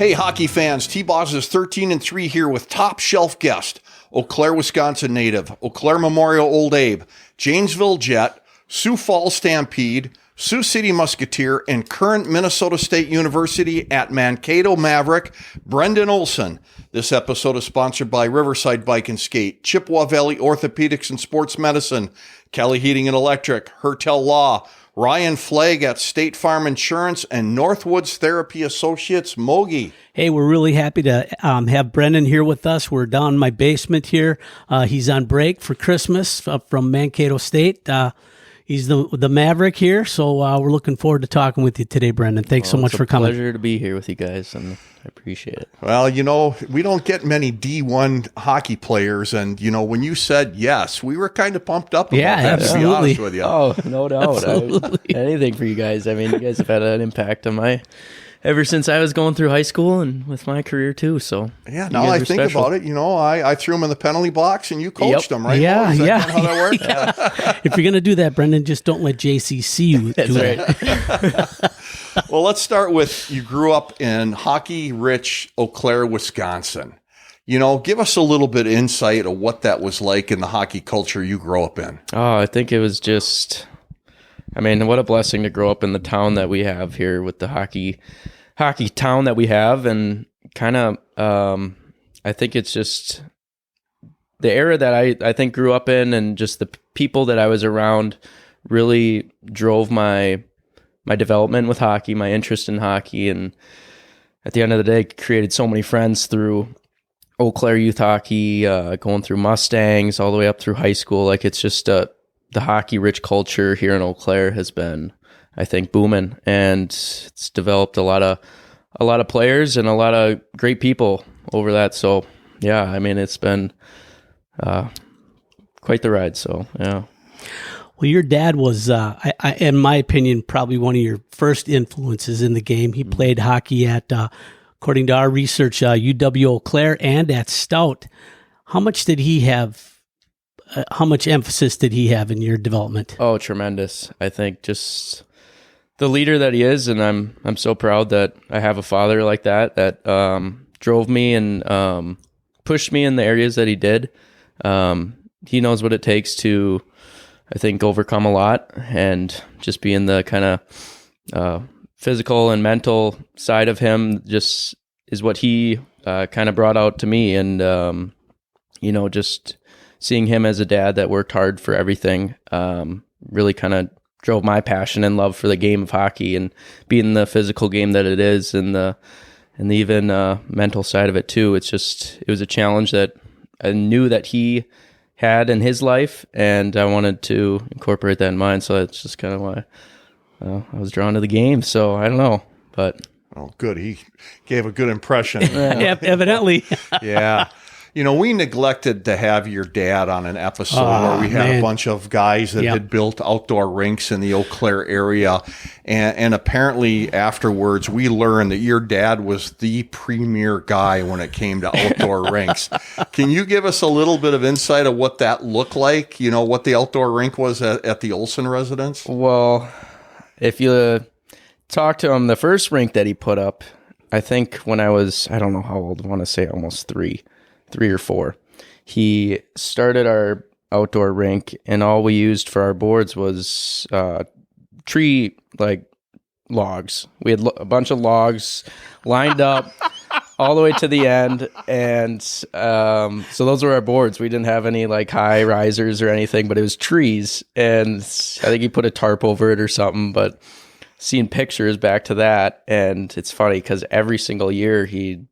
Hey, hockey fans, T-Boz is 13-3 here with top shelf guest, Eau Claire, Wisconsin native, Eau Claire Memorial Old Abe, Janesville Jet, Sioux Falls Stampede, Sioux City Musketeer, and current Minnesota State University at Mankato Maverick, Brenden Olson. This episode is sponsored by Riverside Bike and Skate, Chippewa Valley Orthopedics and Sports Medicine, Kelly Heating and Electric, Hertel Law, Ryan Flagg at State Farm Insurance, and Northwoods Therapy Associates, Mogi. Hey, we're really happy to have Brenden here with us. We're down in my basement here. He's on break for Christmas from Mankato State. He's the Maverick here, so we're looking forward to talking with you today, Brenden. Thanks so much for coming. It's a pleasure to be here with you guys, and I appreciate it. Well, you know, we don't get many D1 hockey players, and, you know, when you said yes, we were kind of pumped up about that, absolutely. to be honest with you. Oh, no doubt. Anything for you guys. I mean, you guys have had an impact on ever since I was going through high school and with my career too. So yeah, now I think about it, you know, I threw him in the penalty box and you coached him, right? Yeah, Is that yeah. kind of how that worked? Yeah. If you're going to do that, Brenden, just don't let JC see you do That's that. Well, let's start with, you grew up in hockey-rich Eau Claire, Wisconsin. You know, give us a little bit of insight of what that was like in the hockey culture you grew up in. Oh, I think it was just, I mean, what a blessing to grow up in the town that we have here with the hockey town that we have. And kind of, I think it's just the era that I think grew up in, and just the people that I was around really drove my development with hockey, my interest in hockey. And at the end of the day, created so many friends through Eau Claire youth hockey, going through Mustangs all the way up through high school. Like, it's just the hockey rich culture here in Eau Claire has been, I think, booming, and it's developed a lot of players and a lot of great people over that. So yeah, I mean, it's been quite the ride. So yeah. Well, your dad was, in my opinion, probably one of your first influences in the game. He played hockey at, according to our research, UW Eau Claire and at Stout. How much did he have? How much emphasis did he have in your development? Oh, tremendous! I think just the leader that he is, and I'm so proud that I have a father like that drove me and pushed me in the areas that he did. He knows what it takes to, I think, overcome a lot, and just being the kind of physical and mental side of him just is what he kind of brought out to me. And, you know, just seeing him as a dad that worked hard for everything really kind of drove my passion and love for the game of hockey, and being the physical game that it is, and the even mental side of it too. It was a challenge that I knew that he had in his life, and I wanted to incorporate that in mine. So that's just kind of why I was drawn to the game. So I don't know, but good. He gave a good impression. Evidently. Yeah. You know, we neglected to have your dad on an episode where we had a bunch of guys that had built outdoor rinks in the Eau Claire area. And apparently afterwards, we learned that your dad was the premier guy when it came to outdoor rinks. Can you give us a little bit of insight of what that looked like? You know, what the outdoor rink was at the Olson residence? Well, if you talk to him, the first rink that he put up, I think when I was, I don't know how old, I want to say almost three or four, he started our outdoor rink, and all we used for our boards was tree logs. We had a bunch of logs lined up all the way to the end, and so those were our boards. We didn't have any high risers or anything, but it was trees, and I think he put a tarp over it or something. But seeing pictures back to that, and it's funny because every single year he'd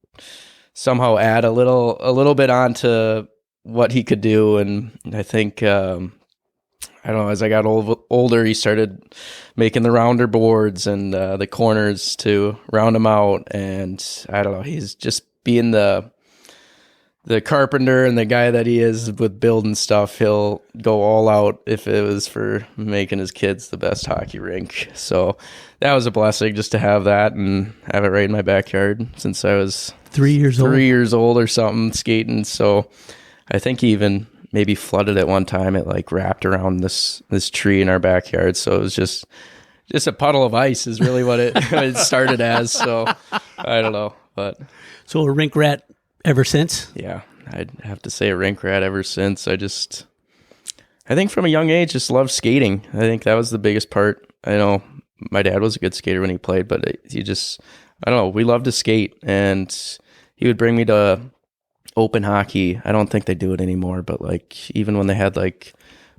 somehow add a little bit onto what he could do. And I think, I don't know, as I got older, he started making the rounder boards and the corners to round them out. And I don't know, he's just being the carpenter and the guy that he is with building stuff. He'll go all out if it was for making his kids the best hockey rink. So that was a blessing just to have that and have it right in my backyard since I was 3 years old or something, skating. So I think he even maybe flooded at one time. It wrapped around this tree in our backyard. So it was just a puddle of ice is really what it started as. So I don't know. But So a rink rat ever since? yeah, I'd have to say a rink rat ever since. I think from a young age, just loved skating. I think that was the biggest part. I know my dad was a good skater when he played, but I don't know, we loved to skate, and he would bring me to open hockey. I don't think they do it anymore, but like even when they had like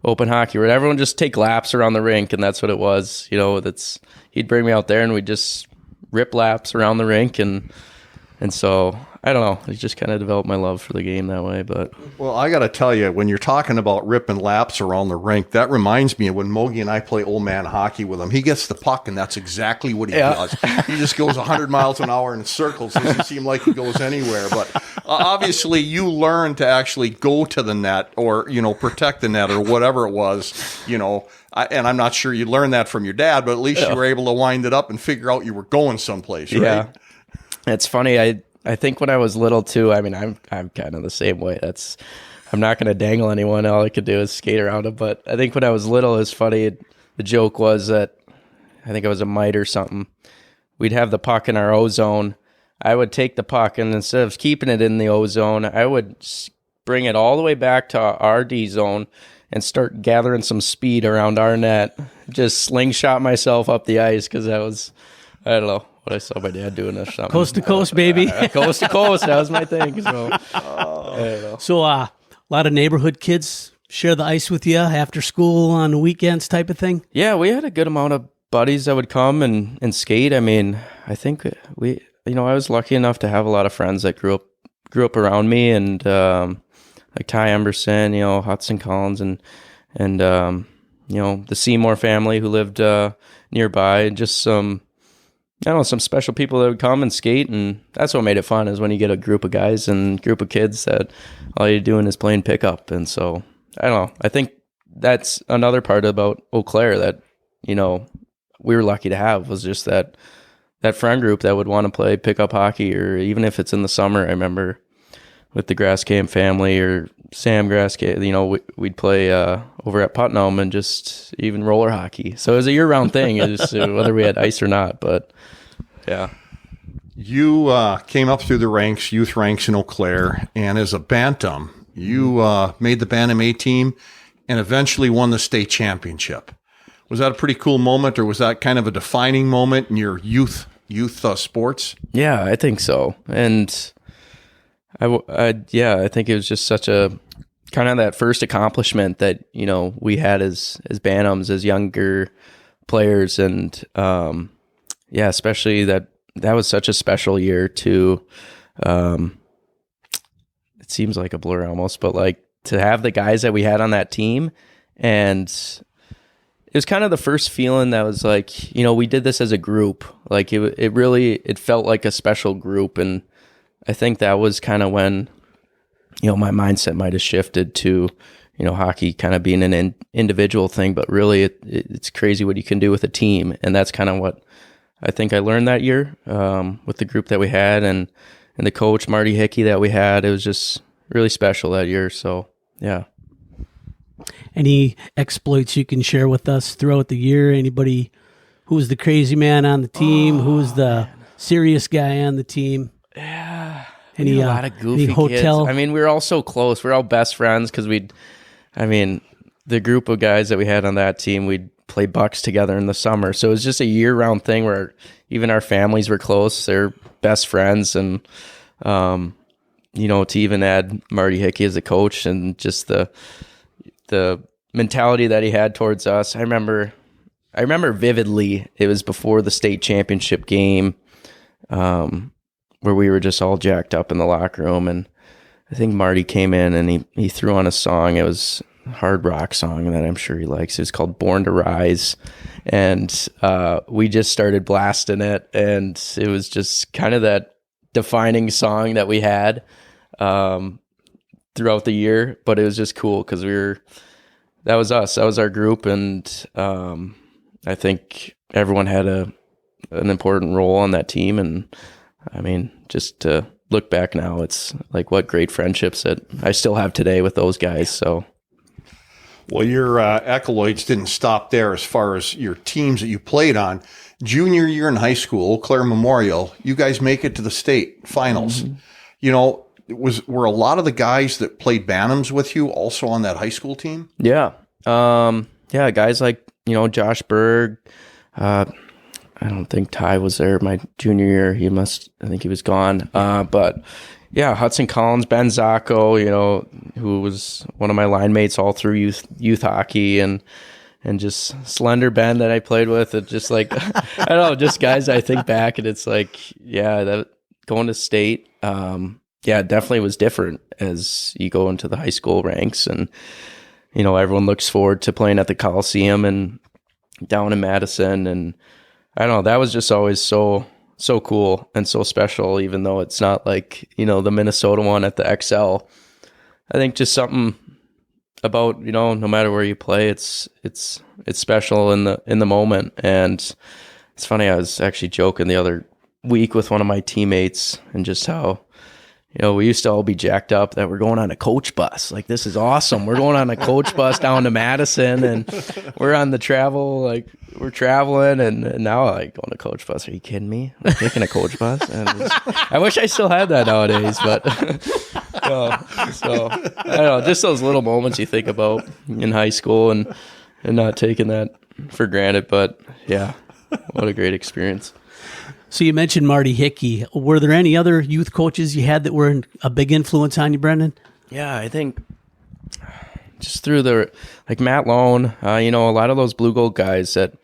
open hockey where everyone just take laps around the rink, and that's what it was, he'd bring me out there and we'd just rip laps around the rink, and so I don't know, I just kind of developed my love for the game that way. But well, I got to tell you, when you're talking about ripping laps around the rink, that reminds me of when Mogi and I play old man hockey with him. He gets the puck, and that's exactly what he does. He just goes 100 miles an hour in circles. It doesn't seem like he goes anywhere. But obviously, you learn to actually go to the net, or protect the net, or whatever it was. And I'm not sure you learned that from your dad, but at least you were able to wind it up and figure out you were going someplace, right? Yeah, it's funny. I think when I was little too, I mean, I'm kind of the same way. I'm not going to dangle anyone. All I could do is skate around them. But I think when I was little, it's funny. The joke was that I think I was a mite or something. We'd have the puck in our O zone. I would take the puck, and instead of keeping it in the O zone, I would bring it all the way back to our D zone and start gathering some speed around our net. Just slingshot myself up the ice because I don't know what I saw my dad doing or something. Coast to coast, baby. Coast to coast. That was my thing. So, So a lot of neighborhood kids share the ice with you after school on the weekends type of thing? yeah, we had a good amount of buddies that would come and skate. I mean, I think I was lucky enough to have a lot of friends that grew up around me, and like Ty Emberson, Hudson Collins, and the Seymour family who lived nearby, and just some special people that would come and skate. And that's what made it fun, is when you get a group of guys and group of kids that all you're doing is playing pickup. And so, I don't know, I think that's another part about Eau Claire that, we were lucky to have, was just that friend group that would want to play pickup hockey, or even if it's in the summer. I remember with the Grasscam family, or Sam Grasscam, we'd play over at Putnam, and just even roller hockey. So it was a year-round thing, whether we had ice or not. But yeah. You came up through the ranks, youth ranks in Eau Claire, and as a bantam, you made the Bantam A team and eventually won the state championship. Was that a pretty cool moment, or was that kind of a defining moment in your youth sports? Yeah, I think so. And I think it was just such a kind of that first accomplishment that, we had as bantams, as younger players. And especially that was such a special year too. It seems like a blur almost, but like to have the guys that we had on that team, and it was kind of the first feeling that was like, we did this as a group. Like it really felt like a special group. And I think that was kind of when, my mindset might have shifted to, hockey kind of being an individual thing, but really it's crazy what you can do with a team. And that's kind of what I think I learned that year with the group that we had, and the coach, Marty Hickey, that we had. It was just really special that year. So, yeah. Any exploits you can share with us throughout the year? Anybody who was the crazy man on the team? Who was the serious guy on the team? Yeah. A lot of goofy hotel? kids. I mean, we were all so close. We're all best friends because the group of guys that we had on that team, we'd play bucks together in the summer. So it was just a year-round thing where even our families were close. They're best friends. And, to even add Marty Hickey as a coach, and just the mentality that he had towards us. I remember vividly, it was before the state championship game, where we were just all jacked up in the locker room, and I think Marty came in and he threw on a song. It was a hard rock song that I'm sure he likes. It was called Born to Rise, and we just started blasting it, and it was just kind of that defining song that we had throughout the year. But it was just cool because that was us. That was our group, and I think everyone had an important role on that team. And I mean, just to look back now, it's like what great friendships that I still have today with those guys. So, Well, your accolades didn't stop there as far as your teams that you played on. Junior year in high school, Eau Claire Memorial, you guys make it to the state finals. Mm-hmm. You know, were a lot of the guys that played Bantams with you also on that high school team? Yeah. Yeah, guys like, Josh Berg. I don't think Ty was there my junior year. I think he was gone. But yeah, Hudson Collins, Ben Zacco, who was one of my line mates all through youth hockey, and just Slender Ben that I played with. It just like, I don't know, just guys I think back and it's like, yeah, that going to state, it definitely was different as you go into the high school ranks, and everyone looks forward to playing at the Coliseum and down in Madison, and I don't know, that was just always so cool and so special, even though it's not like the Minnesota one at the XL. I think just something about no matter where you play, it's special in the moment. And it's funny, I was actually joking the other week with one of my teammates and just how we used to all be jacked up that we're going on a coach bus. Like, this is awesome. We're going on a coach bus down to Madison, and we're on the travel, like we're traveling, and now like going to coach bus. Are you kidding me? I'm taking a coach bus? And I wish I still had that nowadays, but so I don't know, just those little moments you think about in high school and not taking that for granted. But yeah, what a great experience. So you mentioned Marty Hickey. Were there any other youth coaches you had that were a big influence on you, Brenden? Yeah, I think just through like Matt Lone, a lot of those blue gold guys that,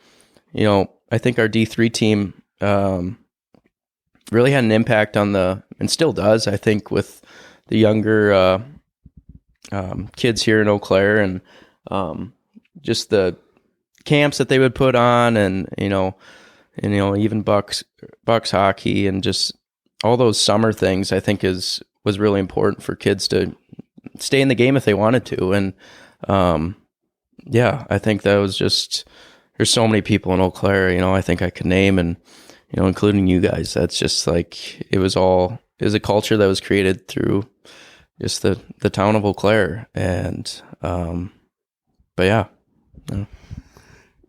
I think our D3 team really had an impact on and still does, I think, with the younger kids here in Eau Claire, and just the camps that they would put on, and even Bucks hockey, and just all those summer things, I think was really important for kids to stay in the game if they wanted to. And I think that was just, there's so many people in Eau Claire, I think I could name, and including you guys. That's just like, it was a culture that was created through just the town of Eau Claire. And but yeah.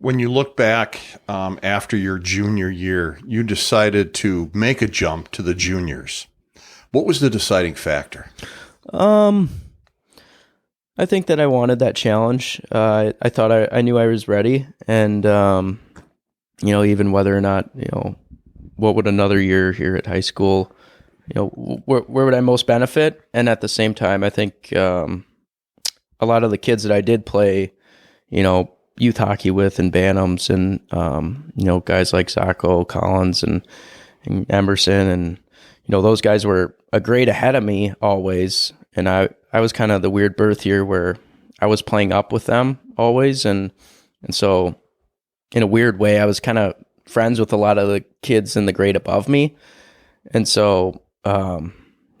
When you look back after your junior year, you decided to make a jump to the juniors. What was the deciding factor? I think that I wanted that challenge. I thought I knew I was ready, and even whether or not what would another year here at high school, where would I most benefit? And at the same time, I think a lot of the kids that I did play, youth hockey with, and Bantams, and guys like Zacco, Collins, and Emerson, and those guys were a grade ahead of me always, and I was kind of the weird birth year where I was playing up with them always, and so in a weird way I was kind of friends with a lot of the kids in the grade above me, and so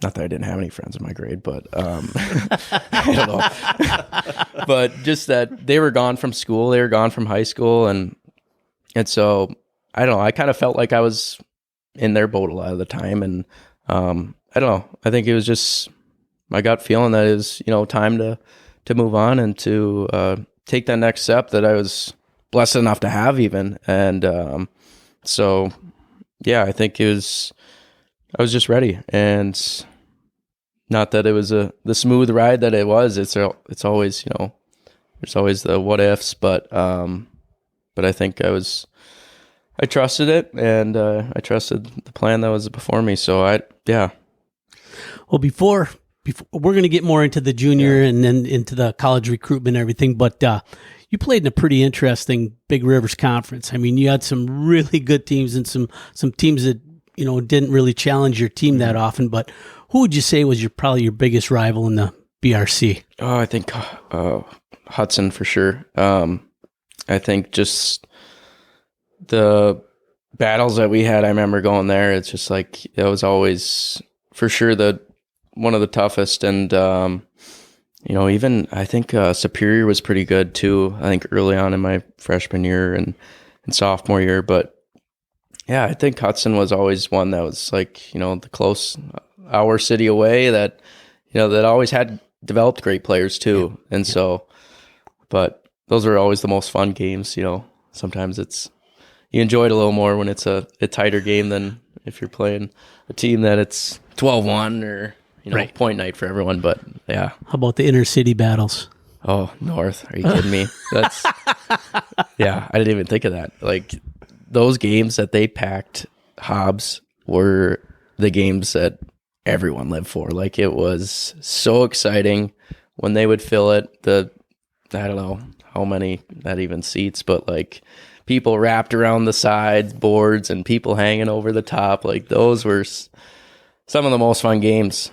not that I didn't have any friends in my grade, but I don't know. But just that they were gone from school, they were gone from high school, and so I don't know. I kind of felt like I was in their boat a lot of the time, and I don't know. I think it was just my gut feeling that it was time to move on and to take that next step that I was blessed enough to have even, and so yeah, I think I was just ready, and not that it was the smooth ride that it was. It's always there's always the what ifs, but I think I trusted it, and I trusted the plan that was before me. So Well, before we're going to get more into the junior and then into the college recruitment and everything, but you played in a pretty interesting Big Rivers Conference. I mean, you had some really good teams and some teams that didn't really challenge your team that often, but who would you say was probably your biggest rival in the BRC? Oh, I think Hudson for sure. I think just the battles that we had, I remember going there, it's just like, it was always for sure one of the toughest. And, even I think Superior was pretty good too. I think early on in my freshman year and sophomore year, but yeah, I think Hudson was always one that was like, the close hour city away that, that always had developed great players too. And so But those are always the most fun games. Sometimes you enjoy it a little more when it's a tighter game than if you're playing a team that it's 12-1 or Right. point night for everyone. But yeah. How about the inner city battles? Oh, North. Are you kidding me? That's yeah, I didn't even think of that. Like those games that they packed Hobbs were the games that everyone lived for. Like it was so exciting when they would fill it. I don't know how many that even seats, but like people wrapped around the sides, boards, and people hanging over the top. Like those were some of the most fun games,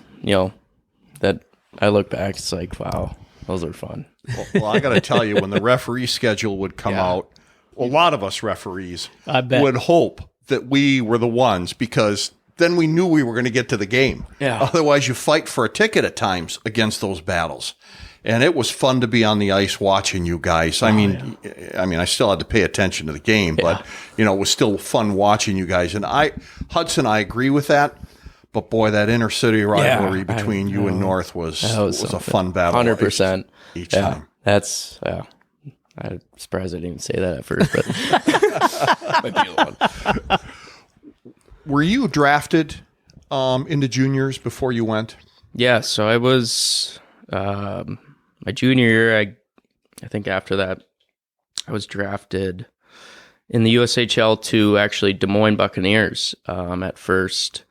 that I look back. It's like, wow, those are fun. Well, I got to tell you, when the referee schedule would come out, a lot of us referees I bet. would hope that we were the ones, because then we knew we were going to get to the game. Yeah. Otherwise, you fight for a ticket at times against those battles. And it was fun to be on the ice watching you guys. I mean, I still had to pay attention to the game, but it was still fun watching you guys. And Hudson, I agree with that. But boy, that inner city rivalry between you and North was a fun battle. 100%. Each time. That's I'm surprised I didn't even say that at first, but might be a lot. Were you drafted into juniors before you went? Yeah, so I was my junior year. I think after that, I was drafted in the USHL to actually Des Moines Buccaneers at first.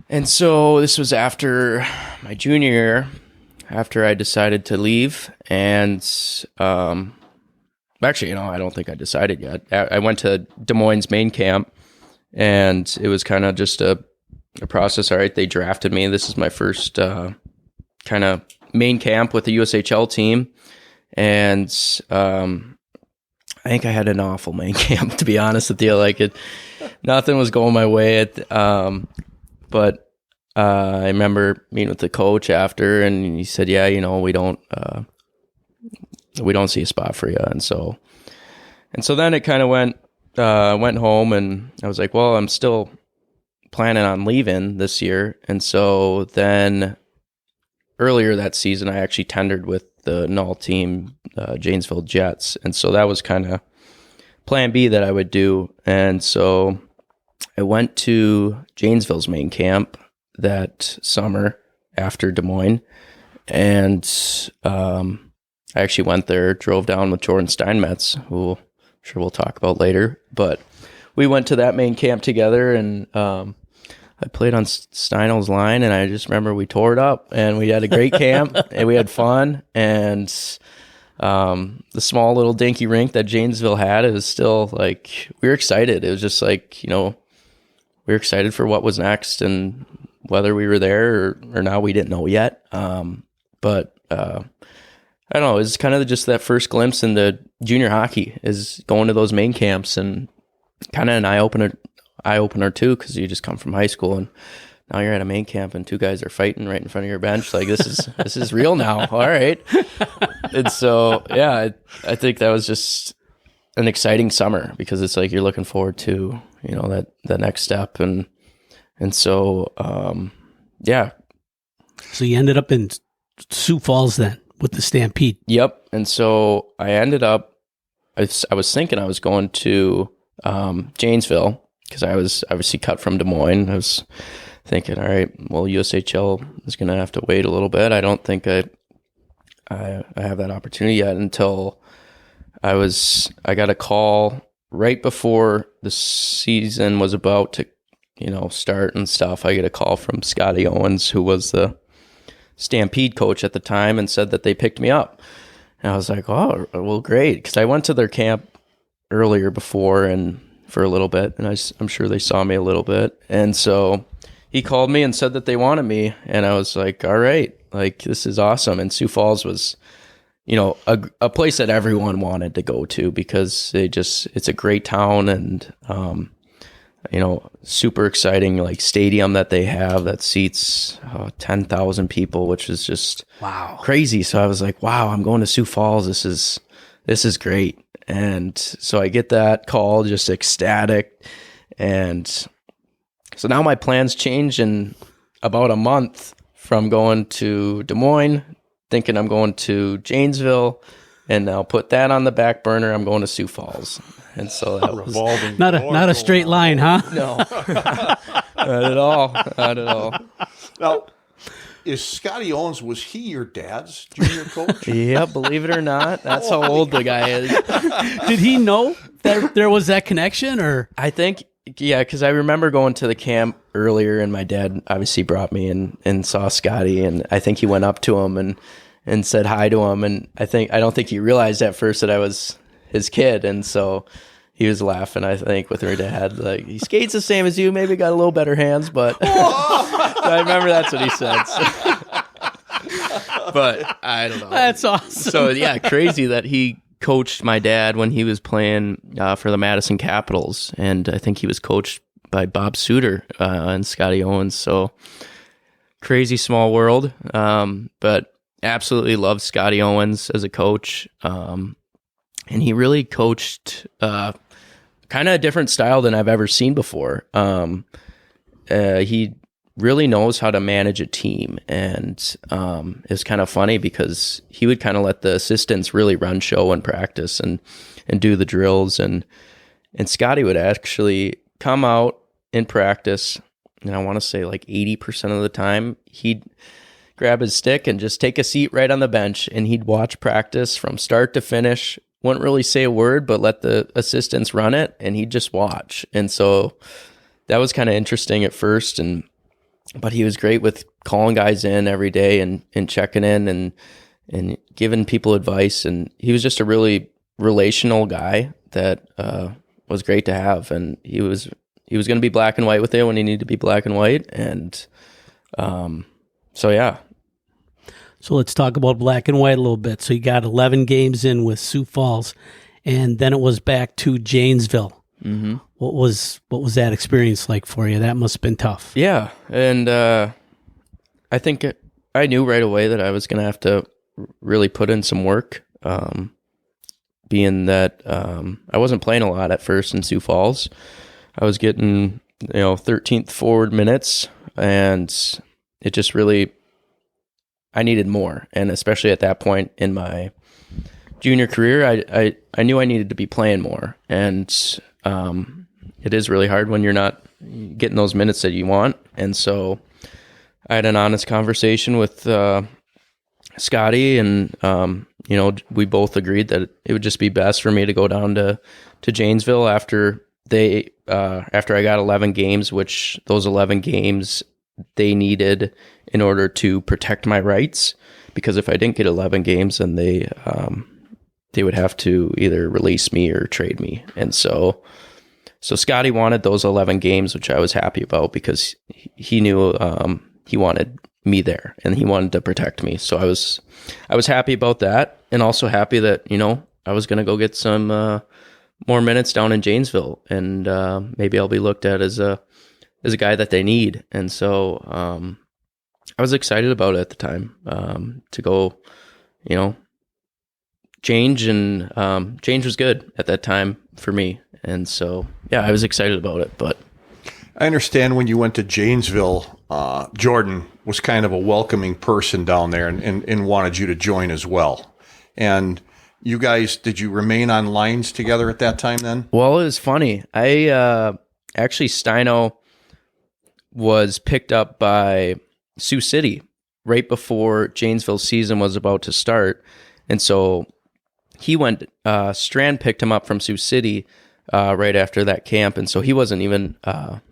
And so this was after my junior year, after I decided to leave. And actually, I don't think I decided yet. I went to Des Moines main camp, and it was kind of just a process. All right, they drafted me. This is my first kind of main camp with the USHL team. And I think I had an awful main camp, to be honest with you. Like nothing was going my way. But I remember meeting with the coach after, and he said, "Yeah, we don't see a spot for you." And so then it kind of went home, and I was like, "Well, I'm still planning on leaving this year." And so then earlier that season, I actually tendered with the Null team, Janesville Jets, and so that was kind of plan B that I would do. And so I went to Janesville's main camp that summer after Des Moines, and I actually went there, drove down with Jordan Steinmetz, who I'm sure we'll talk about later, but we went to that main camp together, and I played on Steinel's line, and I just remember we tore it up, and we had a great camp, and we had fun, and the small little dinky rink that Janesville had, it was still like, we were excited. It was just like, we were excited for what was next, and whether we were there or not, we didn't know yet. But I don't know, it's kind of just that first glimpse into junior hockey is going to those main camps, and kind of an eye opener too, because you just come from high school and now you're at a main camp and two guys are fighting right in front of your bench. Like this is real now. All right. And so, yeah, I think that was just an exciting summer, because it's like you're looking forward to, that next step. And so, yeah. So you ended up in Sioux Falls then with the Stampede. Yep. And so I ended up, I was thinking I was going to Janesville, because I was obviously cut from Des Moines. I was thinking, all right, well, USHL is going to have to wait a little bit. I don't think I have that opportunity yet, until I got a call right before the season was about to, start and stuff. I get a call from Scotty Owens, who was the Stampede coach at the time, and said that they picked me up. And I was like, oh, well, great. Because I went to their camp earlier before and for a little bit, and I'm sure they saw me a little bit. And so he called me and said that they wanted me, and I was like, all right, like, this is awesome. And Sioux Falls was, a place that everyone wanted to go to, because it's a great town, and, super exciting, like, stadium that they have that seats 10,000 people, which is just crazy. So I was like, wow, I'm going to Sioux Falls. This is great. And so I get that call, just ecstatic. And so now my plans change in about a month from going to Des Moines thinking I'm going to Janesville, and I'll put that on the back burner. I'm going to Sioux Falls. And so that was Revolving Not a straight line, huh? no, not at all, not at all. Now, is Scotty Owens, was he your dad's junior coach? Yeah, believe it or not, that's how old the guy is. Did he know that there was that connection, or? I think, yeah, because I remember going to the camp earlier, and my dad obviously brought me and saw Scotty, and I think he went up to him and said hi to him, and I don't think he realized at first that I was his kid, and so he was laughing, I think, with her dad, like, he skates the same as you, maybe got a little better hands, but I remember that's what he said. But I don't know. That's awesome. So yeah, crazy that he coached my dad when he was playing for the Madison Capitals, and I think he was coached by Bob Suter and Scotty Owens. So crazy small world, but absolutely loved Scotty Owens as a coach, and he really coached kind of a different style than I've ever seen before. He really knows how to manage a team, and it's kind of funny because he would kind of let the assistants really run show and practice and do the drills, and Scotty would actually come out in practice, and I want to say like 80% of the time he'd grab his stick and just take a seat right on the bench, and he'd watch practice from start to finish, wouldn't really say a word, but let the assistants run it, and he'd just watch. And so that was kind of interesting at first, but he was great with calling guys in every day and checking in and giving people advice. And he was just a really relational guy that was great to have. And he was going to be black and white with it when he needed to be black and white. And so, yeah. So let's talk about black and white a little bit. So you got 11 games in with Sioux Falls, and then it was back to Janesville. Mm-hmm. What was that experience like for you? That must have been tough. Yeah, and I think I knew right away that I was going to have to really put in some work, being that I wasn't playing a lot at first in Sioux Falls. I was getting 13th forward minutes, and it just really, I needed more. And especially at that point in my junior career, I knew I needed to be playing more. And it is really hard when you're not getting those minutes that you want. And so I had an honest conversation with Scotty, and we both agreed that it would just be best for me to go down to Janesville after I got 11 games, which those 11 games they needed in order to protect my rights, because if I didn't get 11 games, then they would have to either release me or trade me. And so Scotty wanted those 11 games, which I was happy about, because he knew he wanted me there and he wanted to protect me. So I was happy about that, and also happy that I was going to go get some more minutes down in Janesville, and maybe I'll be looked at as a guy that they need. And so I was excited about it at the time, to go, change, and change was good at that time for me. And so, yeah, I was excited about it. But I understand when you went to Janesville, Jordan was kind of a welcoming person down there and wanted you to join as well. And you guys, did you remain on lines together at that time then? Well, it was funny. Actually, Steino was picked up by Sioux City right before Janesville's season was about to start. And so he went, Strand picked him up from Sioux City right after that camp. And so he wasn't even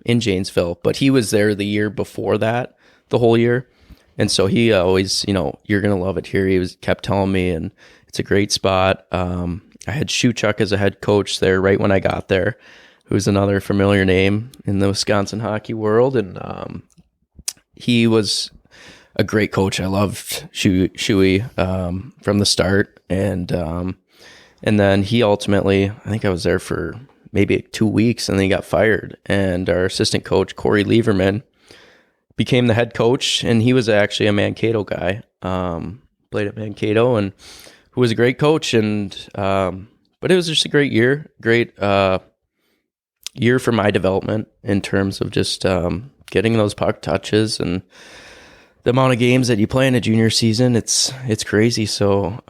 in Janesville, but he was there the year before that, the whole year. And so he always, you're going to love it here. He kept telling me, and it's a great spot. I had Shuchuk as a head coach there right when I got there, who's another familiar name in the Wisconsin hockey world. And he was a great coach. I loved Shuey from the start. And then he ultimately, I think I was there for maybe 2 weeks, and then he got fired. And our assistant coach, Corey Lieberman, became the head coach, and he was actually a Mankato guy, played at Mankato, and who was a great coach. And but it was just a great year for my development in terms of just getting those puck touches and the amount of games that you play in a junior season, it's crazy. So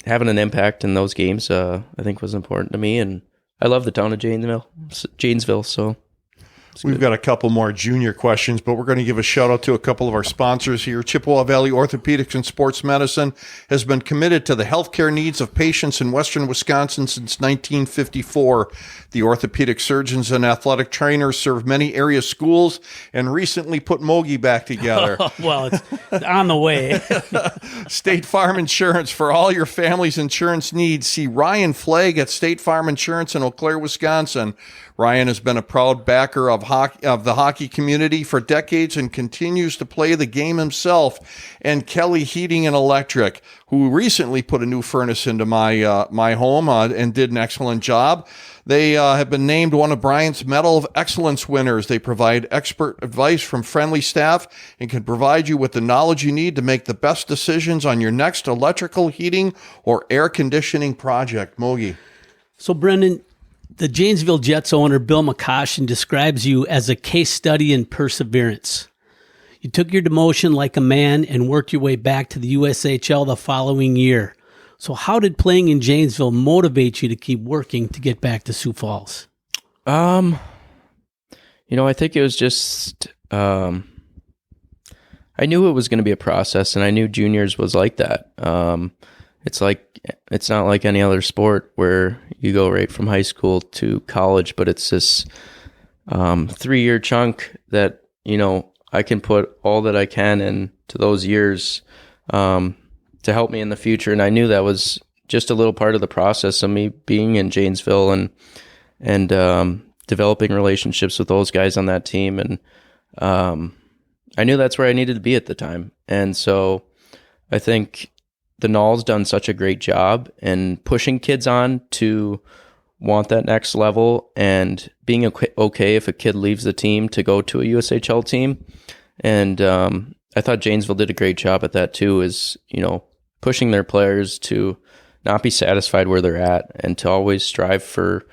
having an impact in those games, I think was important to me. And I love the town of Janesville. So we've got a couple more junior questions, but we're going to give a shout out to a couple of our sponsors here. Chippewa Valley Orthopedics and Sports Medicine has been committed to the healthcare needs of patients in western Wisconsin since 1954. The orthopedic surgeons and athletic trainers serve many area schools and recently put Mogi back together. Well, it's on the way. State Farm Insurance for all your family's insurance needs. See Ryan Flagg at State Farm Insurance in Eau Claire, Wisconsin. Ryan has been a proud backer of the hockey community for decades and continues to play the game himself. And Kelly Heating and Electric, who recently put a new furnace into my home and did an excellent job. They have been named one of Bryant's Medal of Excellence winners. They provide expert advice from friendly staff and can provide you with the knowledge you need to make the best decisions on your next electrical, heating, or air conditioning project. Mogi. So, Brenden, the Janesville Jets owner, Bill McCoshen, describes you as a case study in perseverance. You took your demotion like a man and worked your way back to the USHL the following year. So how did playing in Janesville motivate you to keep working to get back to Sioux Falls? I think it was just, I knew it was going to be a process, and I knew juniors was like that. It's not like any other sport where you go right from high school to college, but it's this 3-year chunk that, I can put all that I can into those years to help me in the future. And I knew that was just a little part of the process of me being in Janesville and developing relationships with those guys on that team. And I knew that's where I needed to be at the time. And so I think the Null's done such a great job in pushing kids on to want that next level and being okay if a kid leaves the team to go to a USHL team. And I thought Janesville did a great job at that too, is, pushing their players to not be satisfied where they're at and to always strive for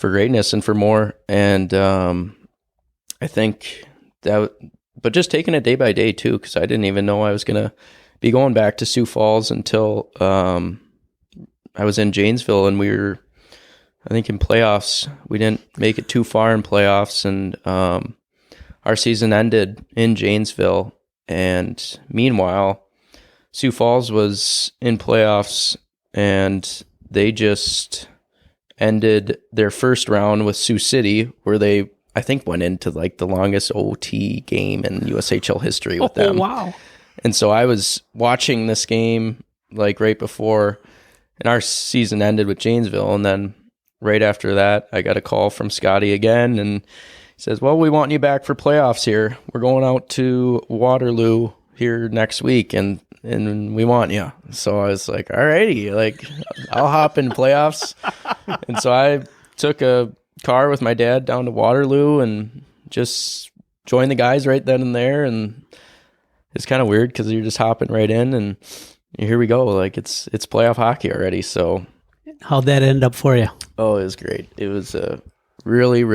greatness and for more. And I think that, but just taking it day by day too, because I didn't even know I was going to be going back to Sioux Falls until I was in Janesville, and we were, I think, in playoffs. We didn't make it too far in playoffs, and our season ended in Janesville. And meanwhile, Sioux Falls was in playoffs, and they just ended their first round with Sioux City, where they, I think, went into like the longest OT game in USHL history with them. Oh, wow. And so I was watching this game like right before, and our season ended with Janesville. And then right after that, I got a call from Scotty again, and he says, well, we want you back for playoffs here. We're going out to Waterloo here next week, and we want you. So I was like, all righty, like I'll hop in playoffs. And so I took a car with my dad down to Waterloo and just joined the guys right then and there. And it's kind of weird because you're just hopping right in, and here we go. Like it's playoff hockey already. So how'd that end up for you? Oh, it was great. It was really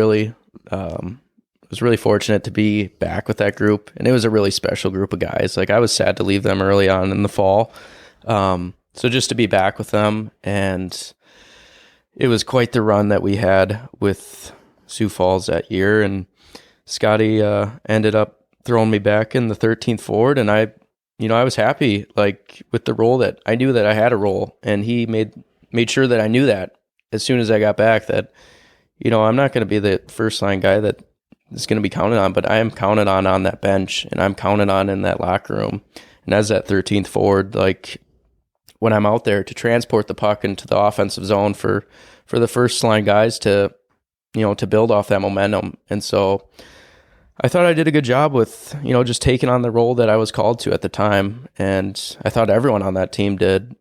was really fortunate to be back with that group, and it was a really special group of guys. Like I was sad to leave them early on in the fall. So just to be back with them, and it was quite the run that we had with Sioux Falls that year. And Scotty ended up throwing me back in the 13th forward, and I was happy like with the role that I knew that I had a role, and he made sure that I knew that as soon as I got back that, I'm not going to be the first line guy that is going to be counted on, but I am counted on that bench, and I'm counted on in that locker room. And as that 13th forward, like when I'm out there to transport the puck into the offensive zone for the first line guys to build off that momentum. And so I thought I did a good job with, just taking on the role that I was called to at the time. And I thought everyone on that team did,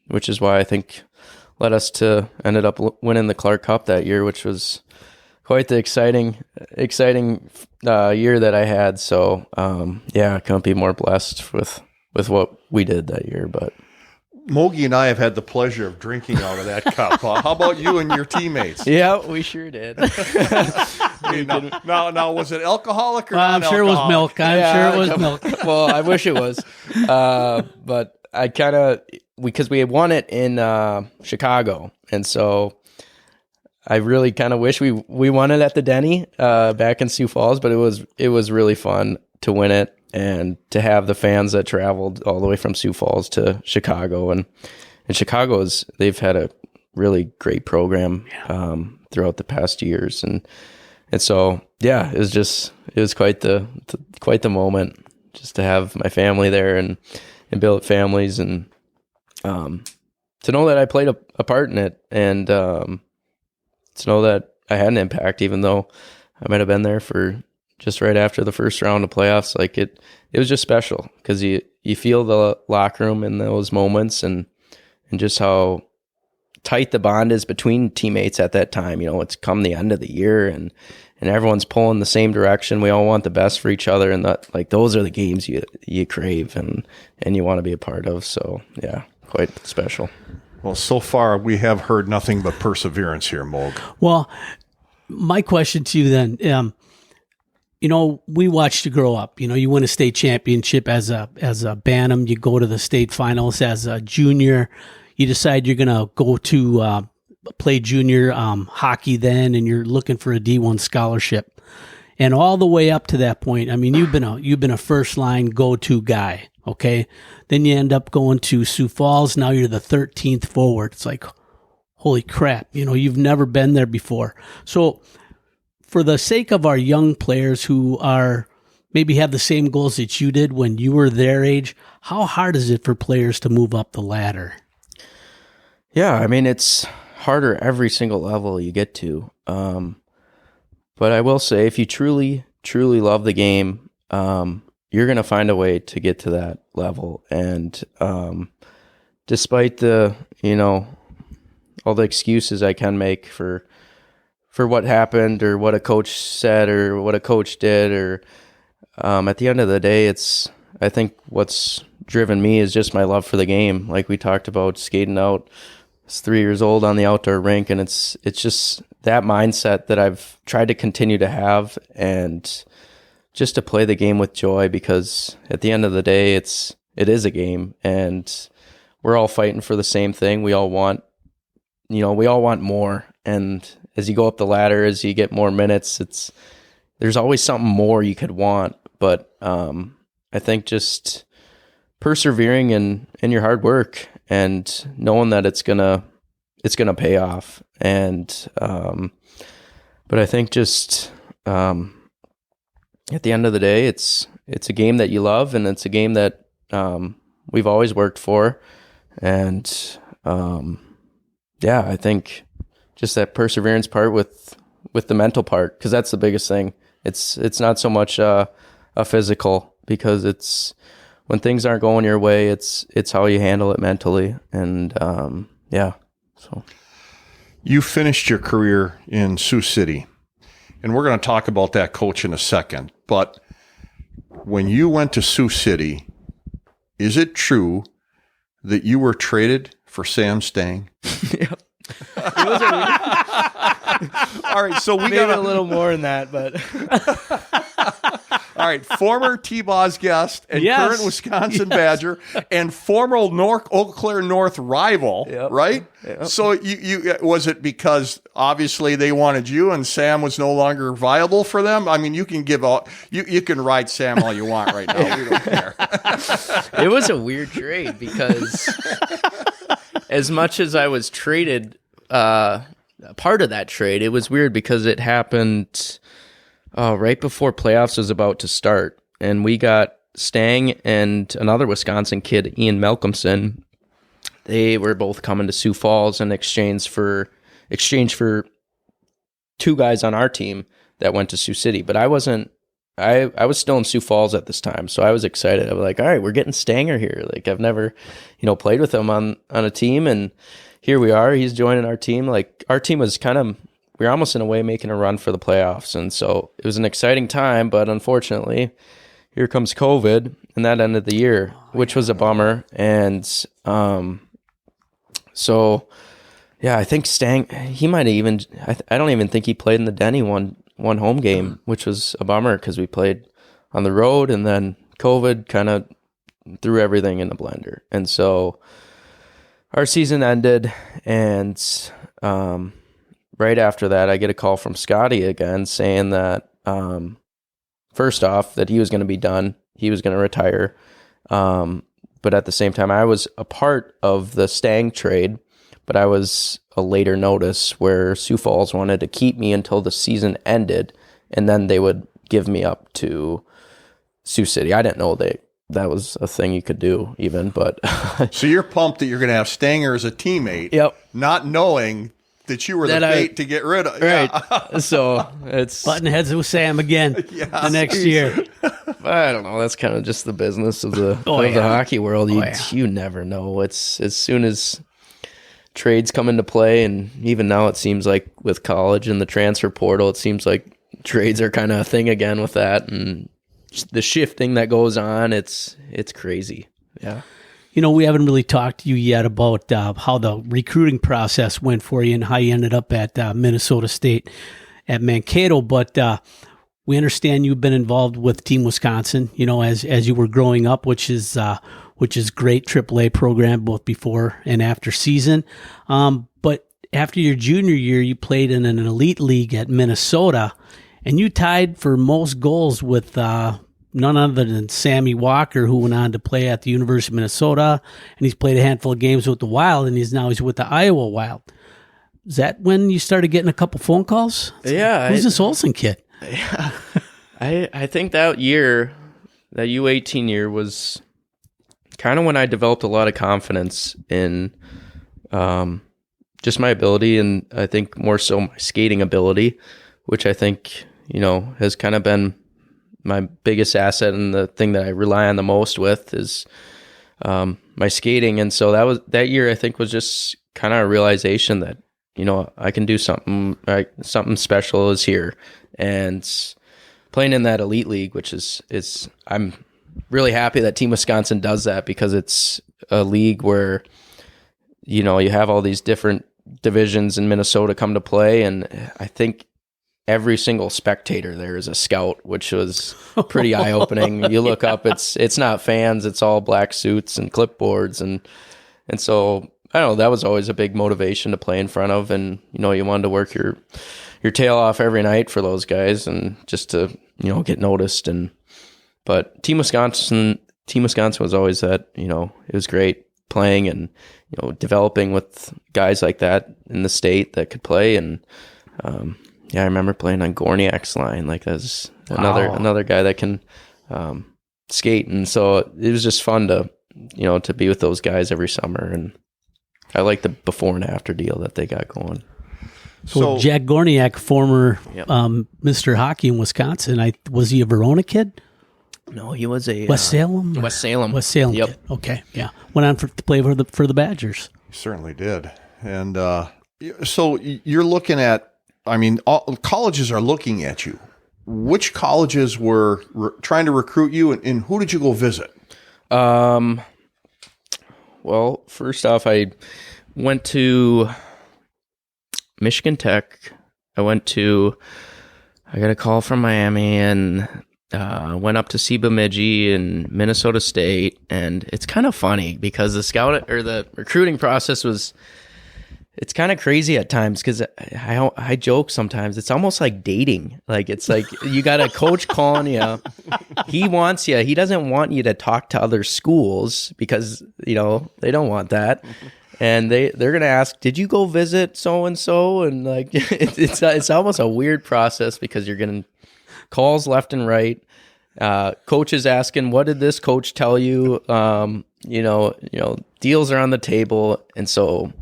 which is why I think led us to ended up winning the Clark Cup that year, which was quite the exciting year that I had. So, I couldn't be more blessed with what we did that year. But Mogi and I have had the pleasure of drinking out of that cup. How about you and your teammates? Yeah, we sure did. Now, was it alcoholic or I'm non-alcoholic? sure it was milk. I'm sure it was milk. Well, I wish it was. But I kind of, because we had won it in Chicago. And so I really kind of wish we won it at the Denny back in Sioux Falls, but it was really fun to win it and to have the fans that traveled all the way from Sioux Falls to Chicago. And Chicago they've had a really great program throughout the past years. And so, yeah, it was quite the moment just to have my family there and build families and to know that I played a part in it and to know that I had an impact, even though I might have been there for just right after the first round of playoffs. Like it was just special because you feel the locker room in those moments and just how tight the bond is between teammates at that time. It's come the end of the year and everyone's pulling the same direction. We all want the best for each other, and that, like, those are the games you crave and you want to be a part of. So yeah, quite special. Well, so far we have heard nothing but perseverance here, Moog. Well, my question to you then, we watched you grow up. You win a state championship as a Bantam. You go to the state finals as a junior. You decide you're going to go to play junior hockey then, and you're looking for a D1 scholarship. And all the way up to that point, I mean, you've been a first line go-to guy. Okay, then you end up going to Sioux Falls. Now you're the 13th forward. It's like, holy crap! You've never been there before. So, for the sake of our young players who are maybe have the same goals that you did when you were their age, how hard is it for players to move up the ladder? Yeah, I mean, it's harder every single level you get to. But I will say, if you truly, truly love the game, you're going to find a way to get to that level. And despite the, all the excuses I can make for what happened or what a coach said or what a coach did, or at the end of the day, I think what's driven me is just my love for the game. Like we talked about, skating out. I was 3 years old on the outdoor rink, and it's just that mindset that I've tried to continue to have, and just to play the game with joy, because at the end of the day, it is a game, and we're all fighting for the same thing. We all want more. And as you go up the ladder, as you get more minutes, there's always something more you could want. But I think just persevering in your hard work and knowing that it's gonna pay off. And but I think just at the end of the day, it's a game that you love, and it's a game that we've always worked for. And I think just that perseverance part with the mental part, because that's the biggest thing. It's not so much a physical, because it's when things aren't going your way, it's how you handle it mentally. And so you finished your career in Sioux City, and we're going to talk about that coach in a second. But when you went to Sioux City, is it true that you were traded for Sam Stang? Yep. All right, so we got a little more than that, but all right, former T-Boz guest and current Wisconsin Badger and former Eau Claire North rival, right? Yep. So you was it because obviously they wanted you and Sam was no longer viable for them? I mean, you can you can ride Sam all you want right now. We don't care. It was a weird trade because as much as I was traded, part of that trade, it was weird because it happened right before playoffs was about to start, and we got Stang and another Wisconsin kid, Ian Malcolmson. They were both coming to Sioux Falls in exchange for two guys on our team that went to Sioux City. But I wasn't. I was still in Sioux Falls at this time, so I was excited. I was like, all right, we're getting Stanger here. Like, I've never, played with him on a team, and here we are. He's joining our team. Like, our team was we were almost in a way making a run for the playoffs, and so it was an exciting time, but unfortunately, here comes COVID, and that ended the year, which was a bummer. And So, yeah, I think Stang, he might have even, I don't even think he played in the Denny one home game, which was a bummer because we played on the road, and then COVID kind of threw everything in the blender. And so our season ended, and right after that, I get a call from Scotty again saying that, first off, that he was going to be done. He was going to retire. But at the same time, I was a part of the Stang trade, but I was a later notice where Sioux Falls wanted to keep me until the season ended, and then they would give me up to Sioux City. I didn't know that was a thing you could do even, but so you're pumped that you're going to have Stanger as a teammate, yep, not knowing that you were the bait to get rid of. Right. Yeah. So it's button heads with Sam again the next year. I don't know. That's kind of just the business of the the hockey world. You never know. It's as soon as trades come into play, and even now it seems like with college and the transfer portal, it seems like trades are kind of a thing again with that, and the shifting that goes on. It's crazy. Yeah. You know, we haven't really talked to you yet about how the recruiting process went for you and how you ended up at Minnesota State at Mankato, but we understand you've been involved with Team Wisconsin, you know, as you were growing up, which is great AAA program both before and after season. But after your junior year, you played in an elite league at Minnesota, and you tied for most goals with none other than Sammy Walker, who went on to play at the University of Minnesota, and he's played a handful of games with the Wild, and he's with the Iowa Wild. Is that when you started getting a couple phone calls? Yeah. Who's this Olson kid? Yeah. I think that year, that U18 year, was kind of when I developed a lot of confidence in just my ability, and I think more so my skating ability, which I think, you know, has kind of been my biggest asset, and the thing that I rely on the most with is my skating. And so that year, I think, was just kind of a realization that, you know, I can do something special is here. And playing in that elite league, which is I'm really happy that Team Wisconsin does that, because it's a league where, you know, you have all these different divisions in Minnesota come to play, and I think every single spectator there is a scout, which was pretty eye-opening. You look up, it's not fans, it's all black suits and clipboards, and so I don't know, that was always a big motivation to play in front of, and you know, you wanted to work your tail off every night for those guys, and just to, you know, get noticed. But Team Wisconsin was always that, you know, it was great playing and, you know, developing with guys like that in the state that could play. And yeah, I remember playing on Gorniak's line. Like, that's another guy that can skate. And so it was just fun to, you know, to be with those guys every summer. And I like the before and after deal that they got going. So Jack Gorniak, former Mr. Hockey in Wisconsin, was he a Verona kid? No, he was a West Salem. West Salem. Yep. Kid. Okay, yeah. Went on to play for the Badgers. He certainly did. And so you're looking at, I mean, all colleges are looking at you. Which colleges were trying to recruit you, and who did you go visit? Well, first off, I went to Michigan Tech. I got a call from Miami, and went up to see Bemidji and Minnesota State. And it's kind of funny because the recruiting process it's kind of crazy at times, because I joke sometimes it's almost like dating. Like, it's like you got a coach calling you. He wants you. He doesn't want you to talk to other schools, because, you know, they don't want that. And they're going to ask, did you go visit so-and-so? And like, it's almost a weird process, because you're getting calls left and right. Coaches asking, what did this coach tell you? You know, deals are on the table. And so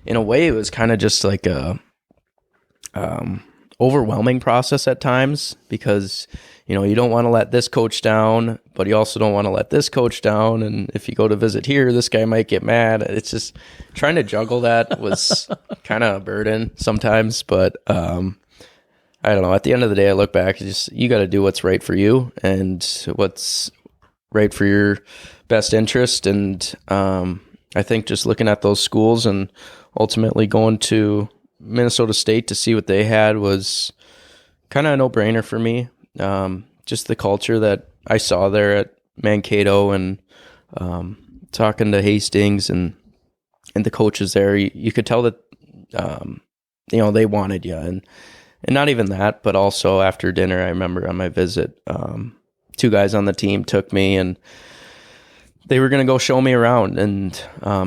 in a way, it was kind of just like a overwhelming process at times, because, you know, you don't want to let this coach down, but you also don't want to let this coach down. And if you go to visit here, this guy might get mad. It's just trying to juggle that was kind of a burden sometimes. But I don't know. At the end of the day, I look back, you got to do what's right for you and what's right for your best interest. And I think just looking at those schools and ultimately going to Minnesota State to see what they had was kind of a no-brainer for me. Just the culture that I saw there at Mankato and talking to Hastings and the coaches there, you could tell that they wanted you, and not even that, but also after dinner, I remember on my visit, 2 guys on the team took me and they were going to go show me around, and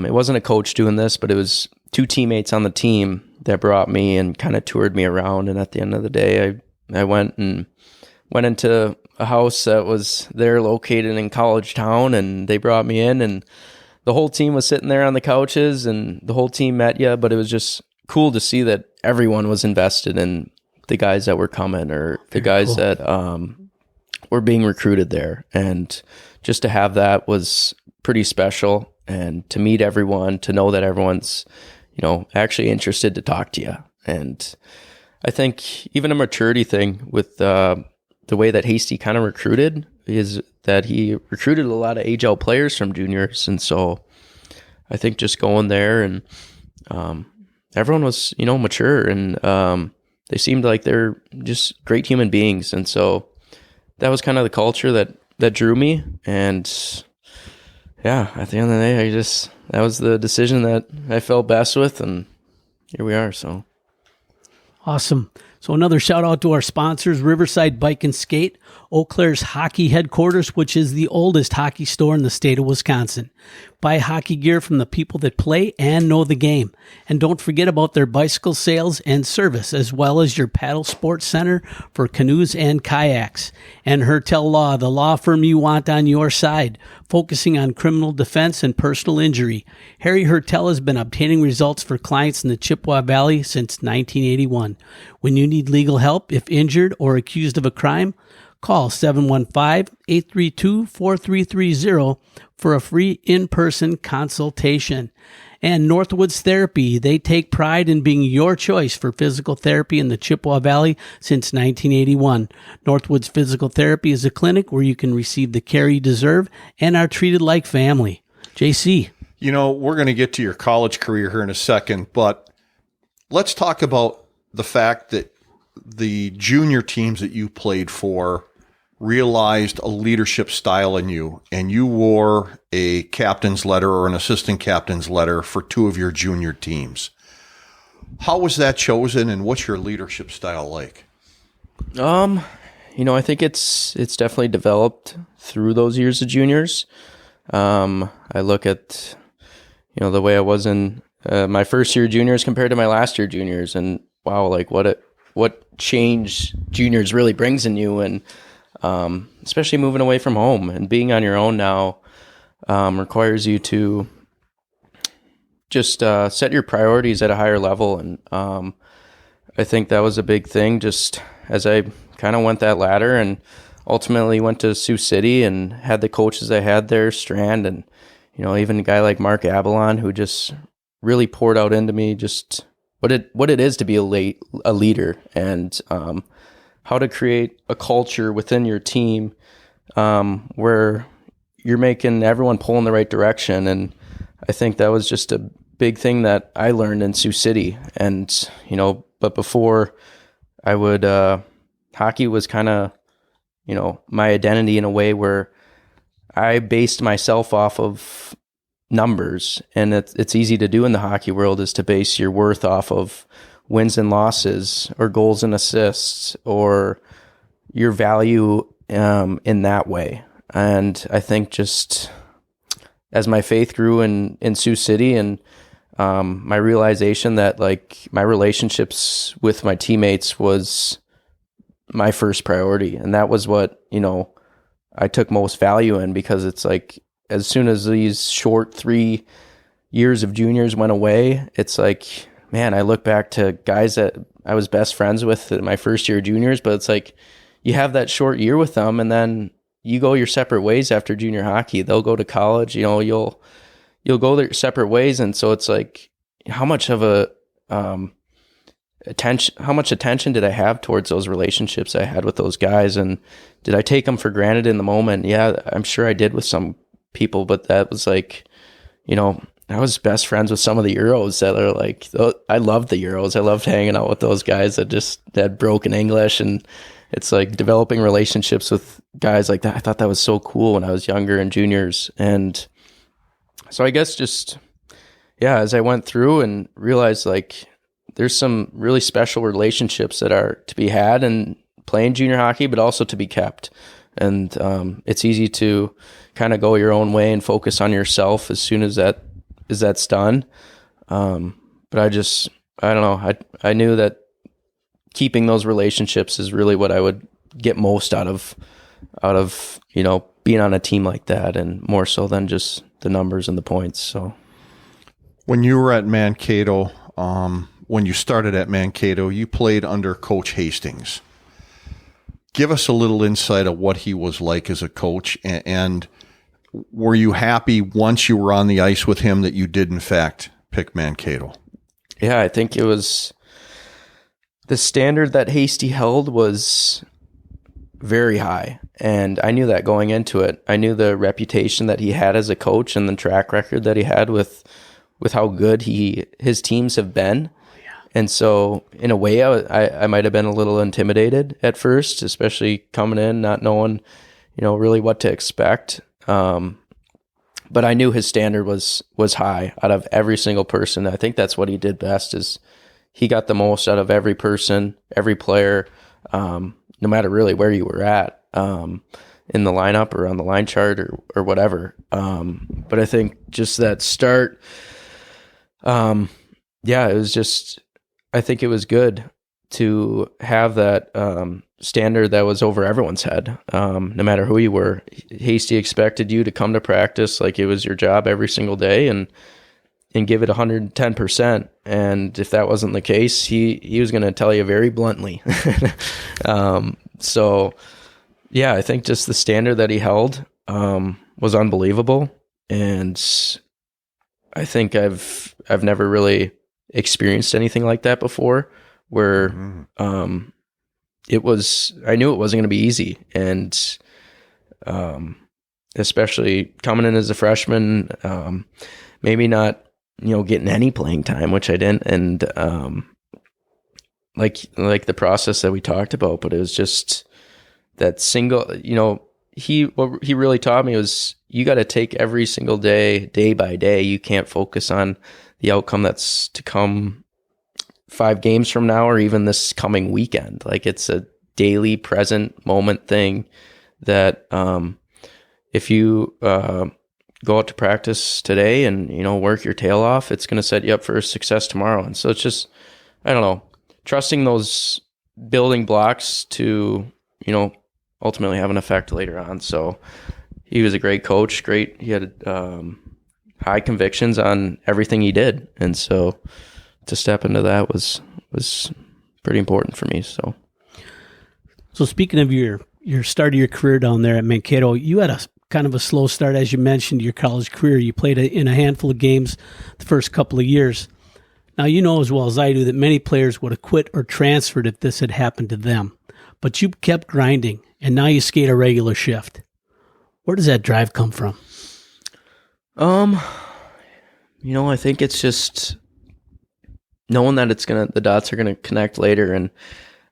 it wasn't a coach doing this, but it was 2 teammates on the team that brought me and kind of toured me around. And at the end of the day, I went into a house that was there located in College Town, and they brought me in, and the whole team was sitting there on the couches, and the whole team met you. But it was just cool to see that everyone was invested in the guys that were coming, or the guys that were being recruited there. And just to have that was pretty special, and to meet everyone, to know that everyone's, actually interested to talk to you. And I think even a maturity thing with the way that Hasty kind of recruited is that he recruited a lot of age-out players from juniors. And so I think just going there and everyone was, mature, and they seemed like they're just great human beings. And so that was kind of the culture that drew me. And yeah, at the end of the day, that was the decision that I felt best with, and here we are. So awesome. So another shout out to our sponsors, Riverside Bike and Skate, Eau Claire's hockey headquarters, which is the oldest hockey store in the state of Wisconsin. Buy hockey gear from the people that play and know the game. And don't forget about their bicycle sales and service, as well as your paddle sports center for canoes and kayaks. And Hertel Law, the law firm you want on your side, focusing on criminal defense and personal injury. Harry Hertel has been obtaining results for clients in the Chippewa Valley since 1981. When you need legal help, if injured or accused of a crime, call 715-832-4330 for a free in-person consultation. And Northwoods Therapy, they take pride in being your choice for physical therapy in the Chippewa Valley since 1981. Northwoods Physical Therapy is a clinic where you can receive the care you deserve and are treated like family. JC. We're going to get to your college career here in a second, but let's talk about the fact that the junior teams that you played for realized a leadership style in you, and you wore a captain's letter or an assistant captain's letter for 2 of your junior teams. How was that chosen, and what's your leadership style like? I think it's definitely developed through those years of juniors. I look at, the way I was in my first year juniors compared to my last year juniors, and wow, like what change juniors really brings in you. And especially moving away from home and being on your own now requires you to just set your priorities at a higher level. And I think that was a big thing, just as I kind of went that ladder and ultimately went to Sioux City and had the coaches I had there, Strand, and even a guy like Mark Abalon, who just really poured out into me just what it is to be a leader, and how to create a culture within your team where you're making everyone pull in the right direction. And I think that was just a big thing that I learned in Sioux City. And, but before I would, hockey was kind of, my identity in a way where I based myself off of numbers. And it's easy to do in the hockey world, is to base your worth off of wins and losses or goals and assists or your value in that way. And I think just as my faith grew in Sioux City, and my realization that like my relationships with my teammates was my first priority. And that was what, I took most value in, because it's like, as soon as these short 3 years of juniors went away, it's like, man, I look back to guys that I was best friends with in my first year juniors, but it's like you have that short year with them, and then you go your separate ways after junior hockey. They'll go to college, you'll go their separate ways. And so it's like, how much attention did I have towards those relationships I had with those guys? And did I take them for granted in the moment? Yeah, I'm sure I did with some people, but that was like, I was best friends with some of the Euros that are like, I loved the Euros. I loved hanging out with those guys that just had broken English, and it's like developing relationships with guys like that. I thought that was so cool when I was younger and juniors. And so I guess just, yeah, as I went through and realized like there's some really special relationships that are to be had in playing junior hockey, but also to be kept. And it's easy to kind of go your own way and focus on yourself as soon as that's done. But I don't know. I knew that keeping those relationships is really what I would get most out of, being on a team like that, and more so than just the numbers and the points. So when you were at Mankato, when you started at Mankato, you played under Coach Hastings. Give us a little insight of what he was like as a coach, and were you happy once you were on the ice with him that you did in fact pick Mankato? Yeah, I think it was the standard that Hasty held was very high, and I knew that going into it. I knew the reputation that he had as a coach and the track record that he had with how good his teams have been. And so in a way, I might have been a little intimidated at first, especially coming in, not knowing, really what to expect. But I knew his standard was high out of every single person. I think that's what he did best, is he got the most out of every person, every player, no matter really where you were at, in the lineup or on the line chart or whatever. But I think just that start, it was just, I think it was good to have that standard that was over everyone's head, no matter who you were. Hasty expected you to come to practice like it was your job every single day and give it 110%. And if that wasn't the case, he was going to tell you very bluntly. So yeah, I think just the standard that he held was unbelievable. And I think I've never really experienced anything like that before, where it was, I knew it wasn't going to be easy. And especially coming in as a freshman, maybe not, getting any playing time, which I didn't. And like the process that we talked about, but it was just that single, what he really taught me was you got to take every single day by day. You can't focus on the outcome that's to come 5 games from now or even this coming weekend. Like, it's a daily present moment thing that if you go out to practice today and, work your tail off, it's going to set you up for success tomorrow. And so it's just, I don't know, trusting those building blocks to, ultimately have an effect later on. So he was a great coach, he had high convictions on everything he did. And so to step into that was pretty important for me. So speaking of your start of your career down there at Mankato, you had a kind of a slow start, as you mentioned, your college career. You played in a handful of games the first couple of years. Now, you know as well as I do that many players would have quit or transferred if this had happened to them. But you kept grinding, and now you skate a regular shift. Where does that drive come from? I think it's just knowing that the dots are gonna connect later, and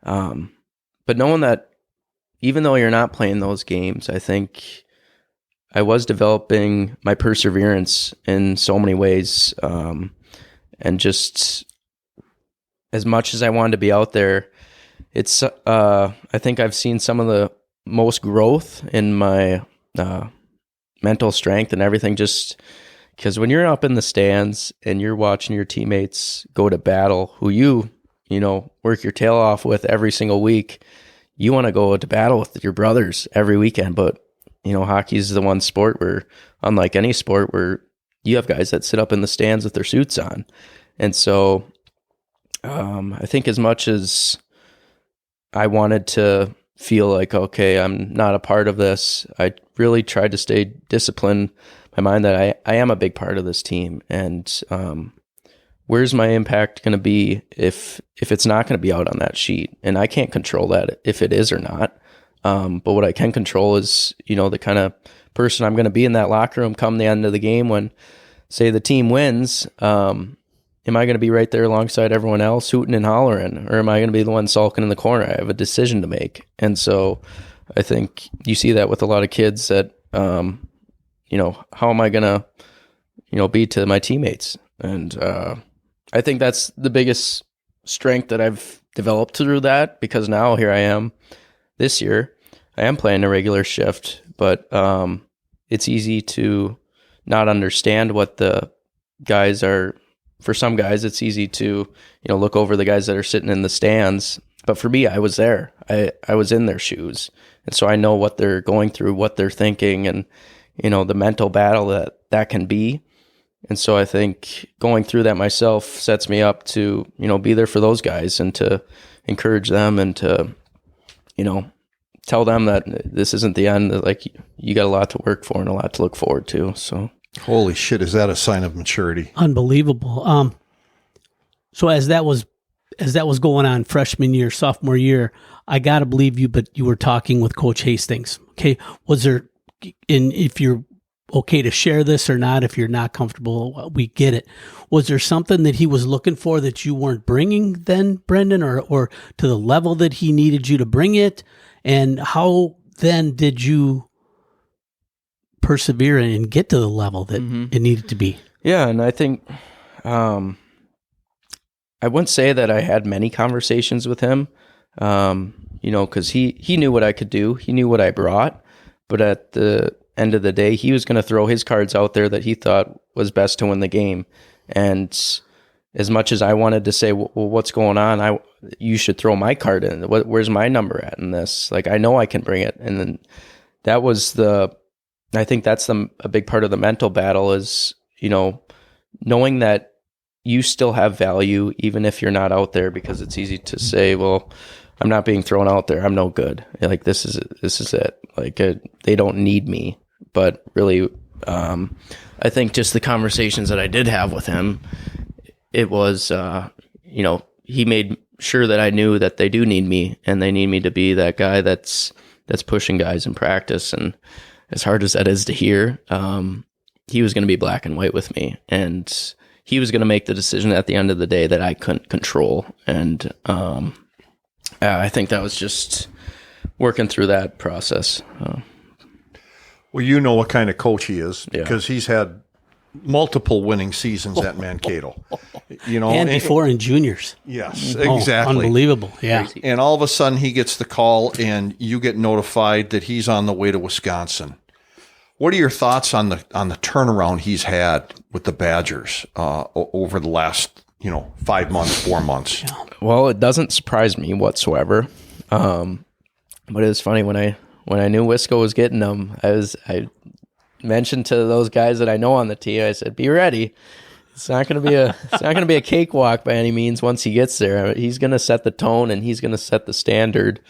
but knowing that even though you're not playing those games, I think I was developing my perseverance in so many ways, and just as much as I wanted to be out there, it's I think I've seen some of the most growth in my mental strength and everything, just because when you're up in the stands and you're watching your teammates go to battle, who you work your tail off with every single week, you want to go to battle with your brothers every weekend. But hockey is the one sport where, unlike any sport, where you have guys that sit up in the stands with their suits on. And so I think as much as I wanted to feel like, okay, I'm not a part of this, I really tried to stay disciplined my mind that I am a big part of this team. And where's my impact going to be if it's not going to be out on that sheet? And I can't control that if it is or not. But what I can control is, the kind of person I'm going to be in that locker room come the end of the game when say the team wins, am I going to be right there alongside everyone else hooting and hollering, or am I going to be the one sulking in the corner? I have a decision to make. And so I think you see that with a lot of kids that, how am I going to, be to my teammates? And I think that's the biggest strength that I've developed through that, because now here I am this year. I am playing a regular shift, but it's easy to not understand what the guys are. For some guys, it's easy to, look over the guys that are sitting in the stands. But for me, I was there. I was in their shoes. And so I know what they're going through, what they're thinking, and, the mental battle that can be. And so I think going through that myself sets me up to, be there for those guys and to encourage them and to, tell them that this isn't the end. That, like, you got a lot to work for and a lot to look forward to. So, holy shit, is that a sign of maturity? Unbelievable. So as that was going on freshman year, sophomore year, I got to believe you, but you were talking with Coach Hastings. Okay. Was there, and if you're okay to share this or not, if you're not comfortable, we get it. Was there something that he was looking for that you weren't bringing then, Brenden, or to the level that he needed you to bring it? And how then did you persevere and get to the level that it needed to be? Yeah, and I think I wouldn't say that I had many conversations with him, because he knew what I could do. He knew what I brought. But at the end of the day, he was going to throw his cards out there that he thought was best to win the game. And as much as I wanted to say, well, what's going on? You should throw my card in. Where's my number at in this? Like, I know I can bring it. And then that was I think that's a big part of the mental battle is, knowing that you still have value, even if you're not out there, because it's easy to say, well, I'm not being thrown out there. I'm no good. Like, this is it. Like, they don't need me. But really, I think just the conversations that I did have with him, it was, he made sure that I knew that they do need me, and they need me to be that guy that's pushing guys in practice. And as hard as that is to hear, he was going to be black and white with me, and he was going to make the decision at the end of the day that I couldn't control. And I think that was just working through that process. Well, you know what kind of coach he is, because he's had multiple winning seasons at Mankato. And before in juniors. Yes, exactly. Unbelievable. Yeah. And all of a sudden he gets the call and you get notified that he's on the way to Wisconsin. What are your thoughts on the turnaround he's had with the Badgers over the last 5 months, 4 months? Yeah. Well, it doesn't surprise me whatsoever. But it was funny when I knew Wisco was getting him. I mentioned to those guys that I know on the team, I said, "Be ready. It's not going to be a cakewalk by any means. Once he gets there, he's going to set the tone and he's going to set the standard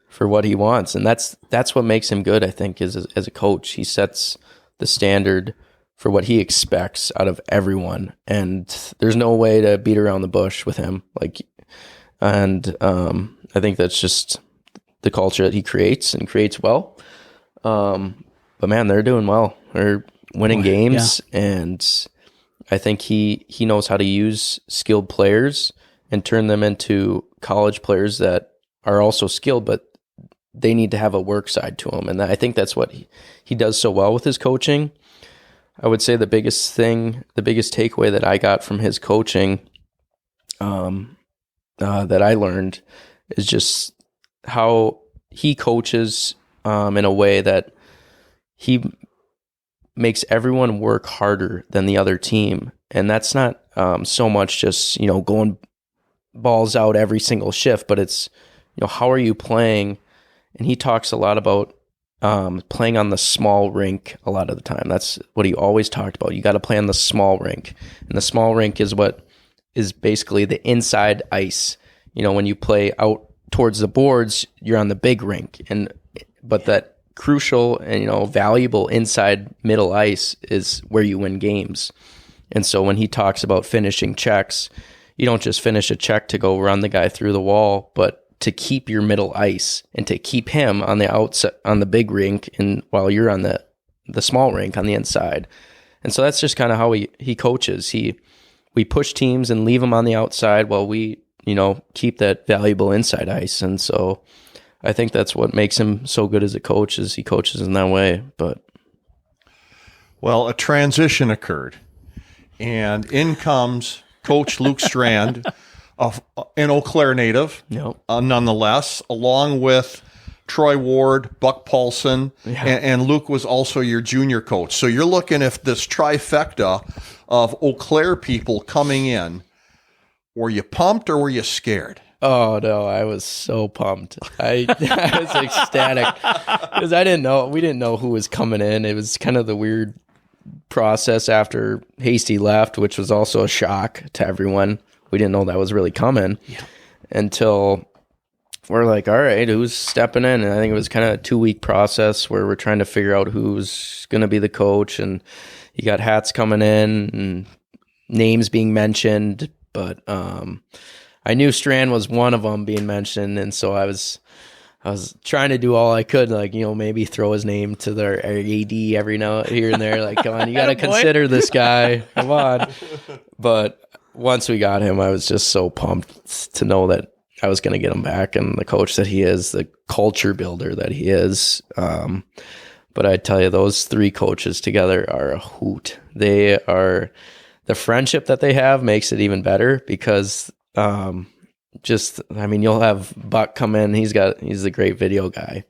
for what he wants, and that's what makes him good. I think as a coach, he sets the standard for what he expects out of everyone, and there's no way to beat around the bush with him. I think that's just the culture that he creates and creates well. But man, they're doing well. They're winning games, and I think he knows how to use skilled players and turn them into college players that are also skilled, but they need to have a work side to them. And I think that's what he does so well with his coaching. I would say the biggest takeaway that I got from his coaching that I learned is just how he coaches in a way that he makes everyone work harder than the other team. And that's not so much just, going balls out every single shift, but it's, how are you playing? And he talks a lot about playing on the small rink a lot of the time. That's what he always talked about. You got to play on the small rink. And the small rink is what is basically the inside ice. When you play out towards the boards, you're on the big rink. But that crucial and valuable inside middle ice is where you win games. And so when he talks about finishing checks, you don't just finish a check to go run the guy through the wall, but to keep your middle ice and to keep him on the outside, on the big rink, and while you're on the small rink on the inside. And so that's just kind of how he coaches. We push teams and leave them on the outside while we, keep that valuable inside ice. And so I think that's what makes him so good as a coach, is he coaches in that way. But well, a transition occurred, and in comes Coach Luke Strand, an Eau Claire native, nonetheless, along with Troy Ward, Buck Paulson, and Luke was also your junior coach. So you're looking at this trifecta of Eau Claire people coming in. Were you pumped or were you scared? Oh no, I was so pumped. I was ecstatic because we didn't know who was coming in. It was kind of the weird process after Hasty left, which was also a shock to everyone. We didn't know that was really coming until we're like, all right, who's stepping in? And I think it was kind of a 2-week process where we're trying to figure out who's going to be the coach. And you got hats coming in and names being mentioned. But I knew Strand was one of them being mentioned. And so I was trying to do all I could, like, maybe throw his name to their AD every now here and there. Like, come on, you got to consider this guy. Come on. But once we got him, I was just so pumped to know that I was going to get him back, and the coach that he is, the culture builder that he is. But I tell you, those 3 coaches together are a hoot. The friendship that they have makes it even better because you'll have Buck come in. He's a great video guy.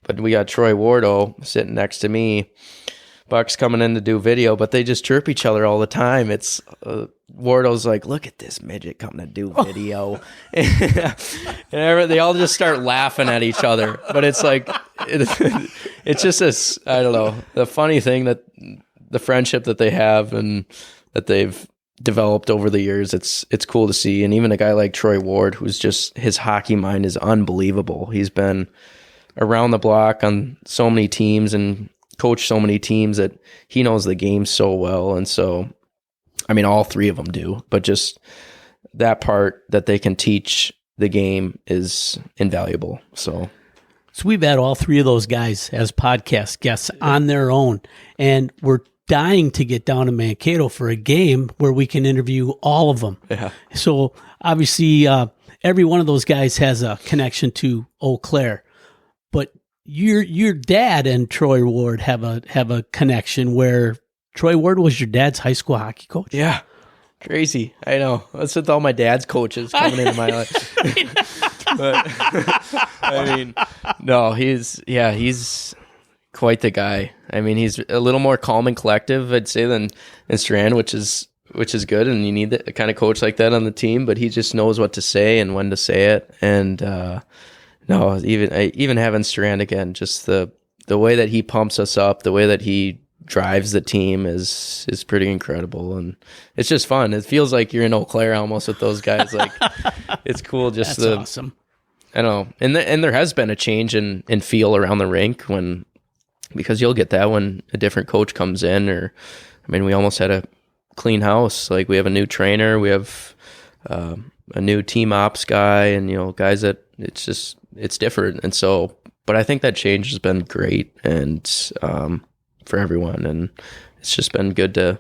But we got Troy Wardo sitting next to me. Buck's coming in to do video, but they just chirp each other all the time. It's Wardo's like, look at this midget coming to do video. And they all just start laughing at each other. But it's like, it's just this, I don't know, the funny thing that the friendship that they have and that they've developed over the years, it's cool to see. And even a guy like Troy Ward, who's just, his hockey mind is unbelievable. He's been around the block on so many teams and coached so many teams that he knows the game so well. And so, all 3 of them do, but just that part that they can teach the game is invaluable. So we've had all 3 of those guys as podcast guests on their own, and we're dying to get down to Mankato for a game where we can interview all of them. Yeah. So obviously, every one of those guys has a connection to Eau Claire, but your dad and Troy Ward have a connection where Troy Ward was your dad's high school hockey coach. Yeah. Crazy. I know. That's with all my dad's coaches coming into my life. But no, he's quite the guy. He's a little more calm and collective, I'd say, than Strand, which is good. And you need a kind of coach like that on the team, but he just knows what to say and when to say it. And no, even having Strand again, just the way that he pumps us up, the way that he drives the team is pretty incredible, and it's just fun. It feels like you're in Eau Claire almost with those guys. Like, it's cool. Just That's awesome. I know, and there has been a change in feel around the rink because you'll get that when a different coach comes in, or we almost had a clean house. Like, we have a new trainer, we have a new team ops guy, and guys that it's different. And so, but I think that change has been great and for everyone, and it's just been good to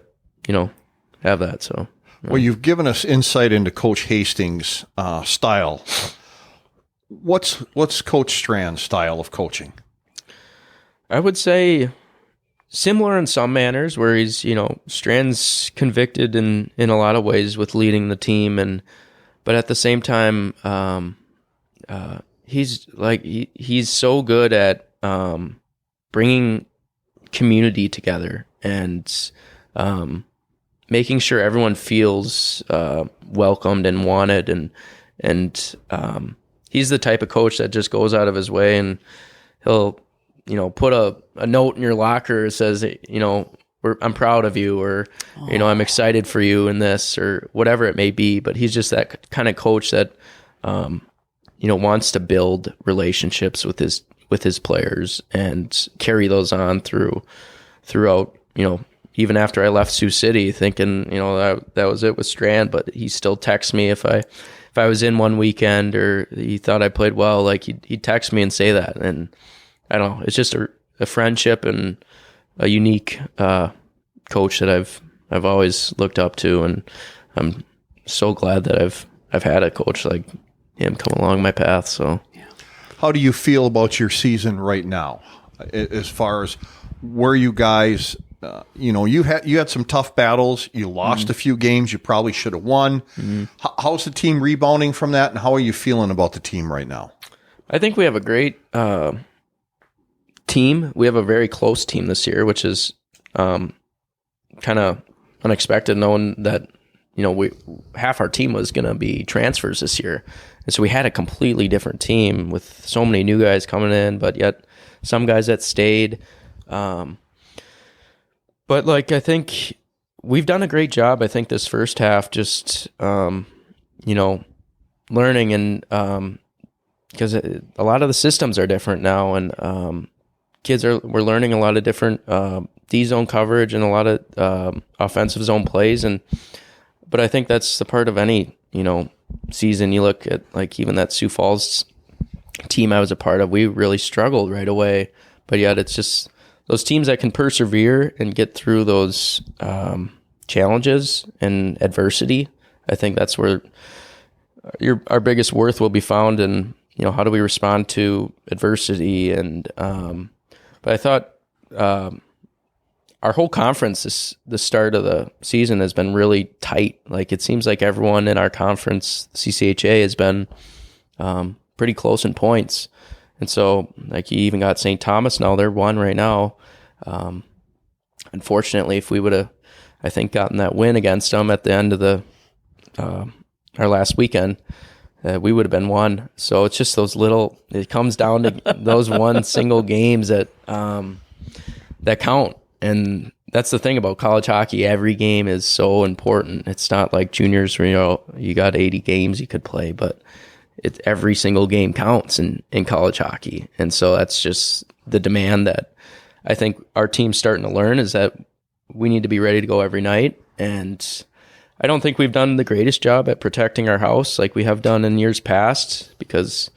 have that. So well, you've given us insight into Coach Hastings' style. What's Coach Strand's style of coaching? I would say similar in some manners, where he's Strand's convicted in a lot of ways with leading the team, but at the same time he's so good at bringing community together and making sure everyone feels welcomed and wanted, and he's the type of coach that just goes out of his way, and he'll put a note in your locker that says, I'm proud of you, or I'm excited for you in this, or whatever it may be. But he's just that kind of coach that wants to build relationships with his players and carry those on throughout, even after I left Sioux City, thinking, that was it with Strand, but he still texts me if I was in one weekend or he thought I played well, like he'd text me and say that. And I don't know, it's just a friendship and a unique coach that I've always looked up to, and I'm so glad that I've had a coach like him come along my path. So, how do you feel about your season right now, as far as where you guys? You had some tough battles. You lost a few games you probably should have won. How's the team rebounding from that, and how are you feeling about the team right now? I think we have a great team. We have a very close team this year, which is kind of unexpected, knowing that half our team was going to be transfers this year, and so we had a completely different team with so many new guys coming in, but yet some guys that stayed. But I think we've done a great job. I think this first half, just learning, and because a lot of the systems are different now, and we're learning a lot of different D zone coverage and a lot of offensive zone plays, but I think that's the part of any season. You look at even that Sioux Falls team I was a part of, we really struggled right away, but yet it's just those teams that can persevere and get through those challenges and adversity. I think that's where our biggest worth will be found in, how do we respond to adversity? And but I thought our whole conference, the start of the season, has been really tight. It seems like everyone in our conference, CCHA, has been pretty close in points. And so, you even got St. Thomas now. They're 1 right now. Unfortunately, if we would have, I think, gotten that win against them at the end of our last weekend, we would have been 1. So it's just it comes down to those one single games that count. And that's the thing about college hockey. Every game is so important. It's not like juniors where, you got 80 games you could play, but every single game counts in college hockey. And so that's just the demand that I think our team's starting to learn, is that we need to be ready to go every night. And I don't think we've done the greatest job at protecting our house like we have done in years past, because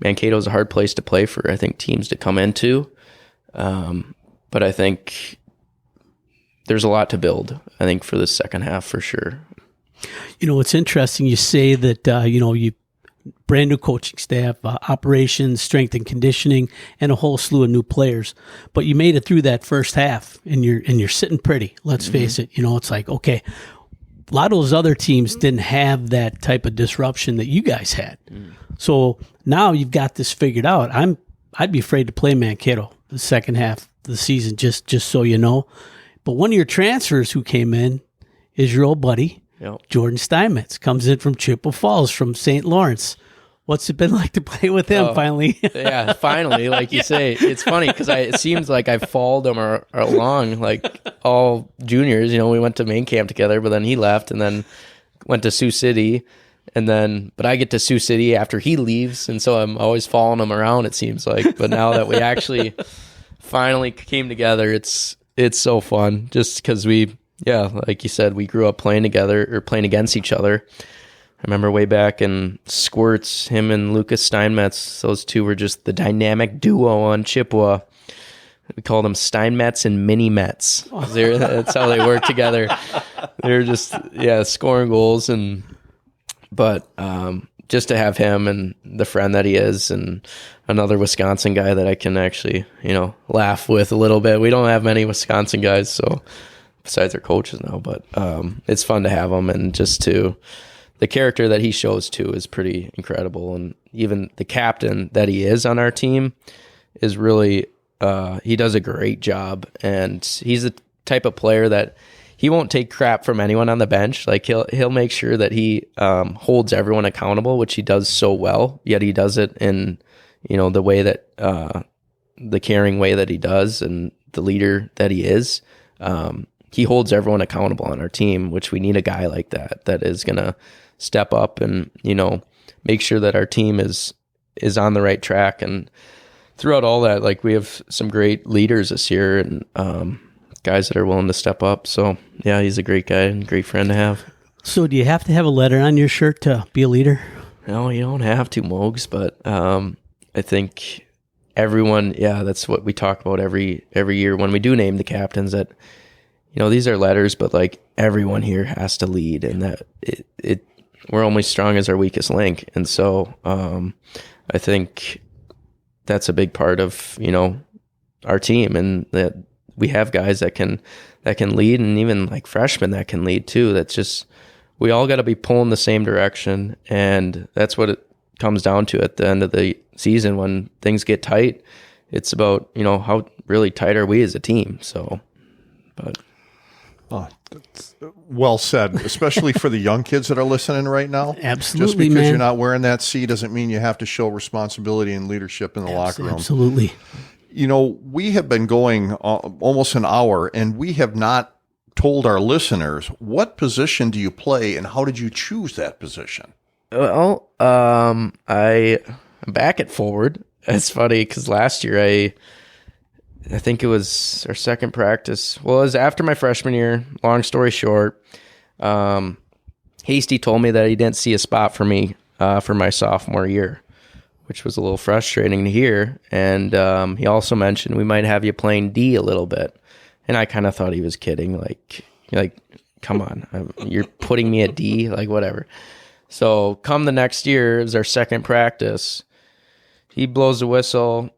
Mankato is a hard place to play for, I think, teams to come into. But I think there's a lot to build, I think, for the second half for sure. It's interesting you say that, you brand new coaching staff, operations, strength and conditioning, and a whole slew of new players. But you made it through that first half, and you're sitting pretty. Let's face it. It's like, okay, a lot of those other teams didn't have that type of disruption that you guys had. So now you've got this figured out. I'd be afraid to play Mankato the second half of the season, just so you know. But one of your transfers who came in is your old buddy, Jordan Steinmetz, comes in from Chippewa Falls, from St. Lawrence. What's it been like to play with him finally? Yeah, finally, like you say. It's funny because it seems like I've followed him along, all juniors. We went to main camp together, but then he left and then went to Sioux City. But I get to Sioux City after he leaves, and so I'm always following him around, it seems like. But now that we actually finally came together, it's so fun, just because like you said, we grew up playing together or playing against each other. I remember way back in Squirts, him and Lucas Steinmetz, those two were just the dynamic duo on Chippewa. We called them Steinmetz and Mini Mets. That's how they work together. They're just, scoring goals. But just to have him and the friend that he is, and another Wisconsin guy that I can actually, laugh with a little bit. We don't have many Wisconsin guys, so besides our coaches now, but it's fun to have him, and just the character that he shows too is pretty incredible. And even the captain that he is on our team is really, he does a great job, and he's the type of player that he won't take crap from anyone on the bench. He'll make sure that he holds everyone accountable, which he does so well, yet he does it in, the way that, the caring way that he does, and the leader that he is. He holds everyone accountable on our team, which we need a guy like that is going to step up and, make sure that our team is on the right track. And throughout all that, we have some great leaders this year, and guys that are willing to step up. So yeah, he's a great guy and great friend to have. So do you have to have a letter on your shirt to be a leader? No, you don't have to, Mogs, but I think everyone, that's what we talk about every year when we do name the captains, that these are letters, but like everyone here has to lead, and that we're only strong as our weakest link. And so I think that's a big part of, our team, and that we have guys that can lead, and even like freshmen that can lead too. That's just, we all got to be pulling the same direction, and that's what it comes down to at the end of the season when things get tight. It's about, how really tight are we as a team. So, but that's well said, especially for the young kids that are listening right now. Absolutely, Just because man. you're not wearing that C doesn't mean you have to show responsibility and leadership in the locker room. Absolutely. We have been going almost an hour, and we have not told our listeners, what position do you play and how did you choose that position? Well, I'm back at forward. It's funny because last year I think it was our second practice. Well, it was after my freshman year. Long story short, Hasty told me that he didn't see a spot for me for my sophomore year, which was a little frustrating to hear. And he also mentioned we might have you playing D a little bit. And I kind of thought he was kidding. Like, come on, you're putting me at D, like whatever. So come the next year, it was our second practice. He blows the whistle.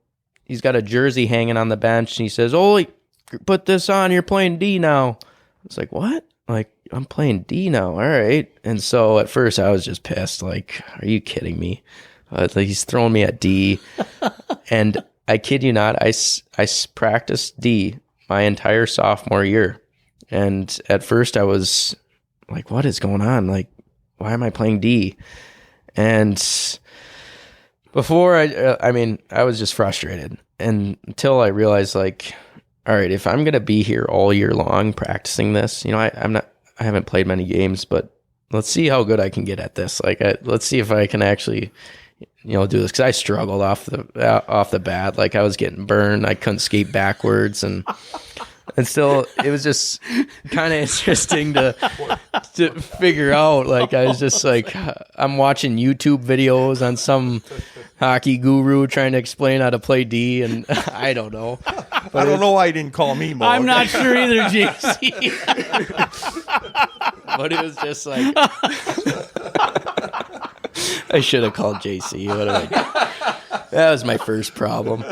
He's got a jersey hanging on the bench, and he says, "Oh, put this on. You're playing D now." It's like, what? Like, I'm playing D now. All right. And so at first I was just pissed. Like, are you kidding me? Like, he's throwing me at D. And I kid you not, I practiced D my entire sophomore year. And at first I was like, what is going on? Like, why am I playing D? And before I was just frustrated, and until I realized, like, all right, if I'm going to be here all year long practicing this, I haven't played many games, but let's see how good I can get at this. Like, let's see if I can actually, do this. Cause I struggled off the bat. Like, I was getting burned. I couldn't skate backwards, and still it was just kind of interesting to figure out. Like, I was just like, I'm watching YouTube videos on some hockey guru trying to explain how to play D, and I don't know. But I don't know why he didn't call me, Mo. I'm not sure either, JC. But it was just like, I should have called JC. That was my first problem.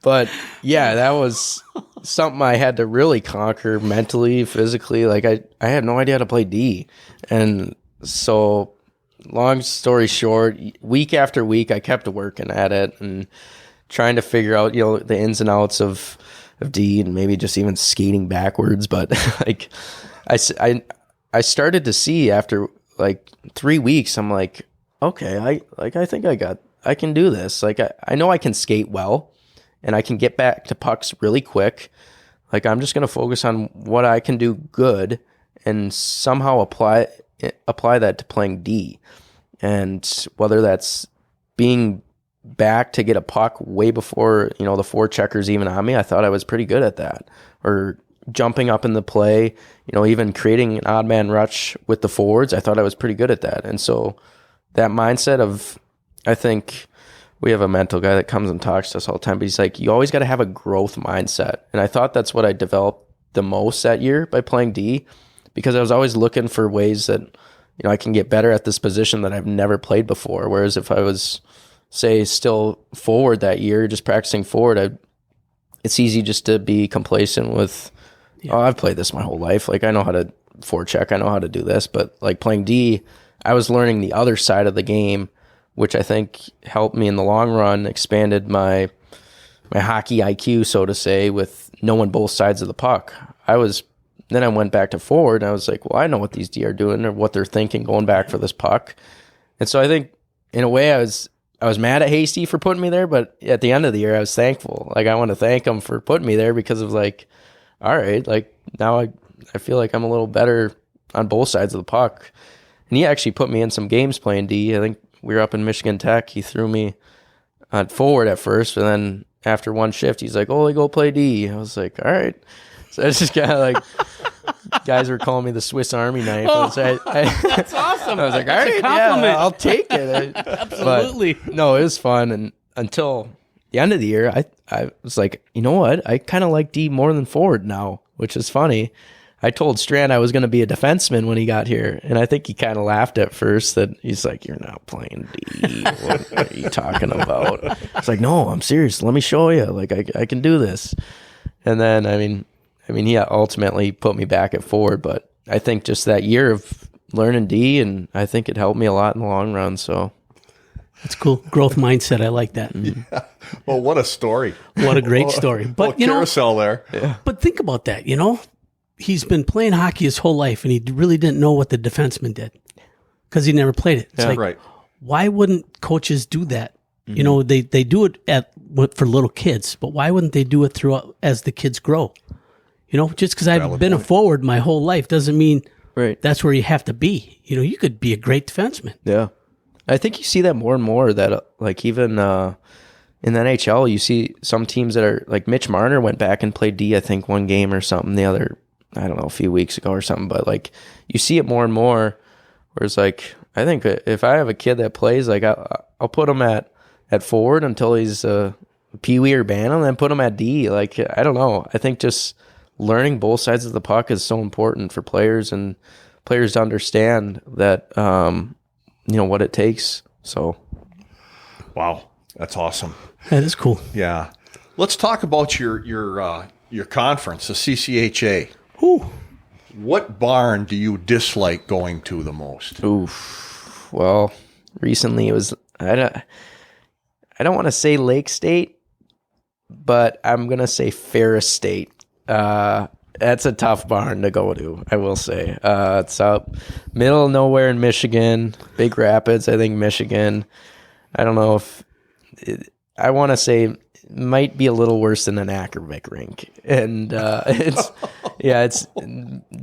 But yeah, that was something I had to really conquer mentally, physically. Like, I had no idea how to play D. And so, long story short, week after week, I kept working at it and trying to figure out, the ins and outs of D, and maybe just even skating backwards. But like, I started to see after like 3 weeks, I'm like, okay, I think I can do this. Like, I know I can skate well, and I can get back to pucks really quick. Like, I'm just going to focus on what I can do good and somehow apply that to playing D. And whether that's being back to get a puck way before, the forechecker's even on me, I thought I was pretty good at that. Or jumping up in the play, even creating an odd man rush with the forwards, I thought I was pretty good at that. And so that mindset of, I think we have a mental guy that comes and talks to us all the time, but he's like, you always got to have a growth mindset. And I thought that's what I developed the most that year by playing D, because I was always looking for ways that, I can get better at this position that I've never played before. Whereas if I was, say, still forward that year, just practicing forward, it's easy just to be complacent with, I've played this my whole life. Like, I know how to forecheck. I know how to do this. But like playing D, I was learning the other side of the game, which I think helped me in the long run, expanded my hockey IQ, so to say, with knowing both sides of the puck. Then I went back to forward, and I was like, well, I know what these D are doing or what they're thinking going back for this puck. And so I think, in a way, I was mad at Hasty for putting me there, but at the end of the year, I was thankful. Like, I want to thank him for putting me there, because of like, all right, like, now I feel like I'm a little better on both sides of the puck. And he actually put me in some games playing D. I think we were up in Michigan Tech. He threw me on forward at first, and then after one shift, he's like, "Oh, go play D." I was like, "All right." So it's just kind of like, guys were calling me the Swiss Army knife. So That's awesome. I was like, all That's right, a compliment. yeah, I'll take it. Absolutely. But, no, it was fun. And until the end of the year, I was like, you know what? I kind of like D more than forward now. which is funny. I told Strand I was going to be a defenseman when he got here, and I think he kind of laughed at first that he's like, "You're not playing D. What are you talking about?" It's like, "No, I'm serious. Let me show you. Like, I can do this." And then, I mean, he ultimately put me back at forward, but I think just that year of learning D, and I think it helped me a lot in the long run. So That's cool. Growth mindset. I like that. Yeah. Well, what a story. What a great story. But, you know, carousel there. yeah. but think about that, you know? He's been playing hockey his whole life, and he really didn't know what the defenseman did because he never played it. It's like, Right. why wouldn't coaches do that? You know, they do it for little kids, but why wouldn't they do it throughout as the kids grow? You know, just because I've Valid been a point. forward my whole life doesn't mean Right. that's where you have to be. You know, you could be a great defenseman. Yeah. I think you see that more and more that like even in the NHL, you see some teams that are like Mitch Marner went back and played D, I think one game or something the other, I don't know, a few weeks ago or something, but like you see it more and more where it's like, I think if I have a kid that plays, like I'll put him at forward until he's Pee Wee or Bantam, then put him at D. Like, I don't know. I think just learning both sides of the puck is so important for players and players to understand that, you know, what it takes. So, Wow. That's awesome. That is cool. Yeah. Let's talk about your conference, the CCHA. Ooh. What barn do you dislike going to the most? oof. Well, recently it was, I don't want to say Lake State, but I'm going to say Ferris State. That's a tough barn to go to, I will say. It's up middle of nowhere in Michigan, Big Rapids, I think Michigan. I don't know if I want to say it might be a little worse than an acrobatic rink. And it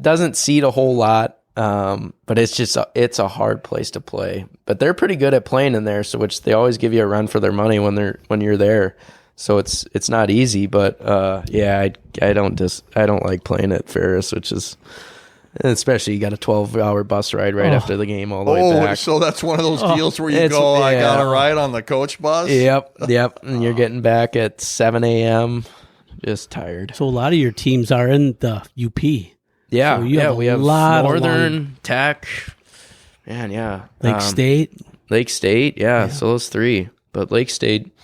doesn't seat a whole lot. But it's a hard place to play. But they're pretty good at playing in there, so which they always give you a run for their money when you're there. So it's not easy, but I don't like playing at Ferris, which is especially you got a 12-hour bus ride right after the game all the way back. So that's one of those deals where you go, I got a ride on the coach bus? Yep, and you're getting back at 7 a.m. just tired. So a lot of your teams are in the UP. Yeah, So you have we a have lot of Northern, Tech, man, yeah. Lake State. Lake State, yeah, so those three. But Lake State,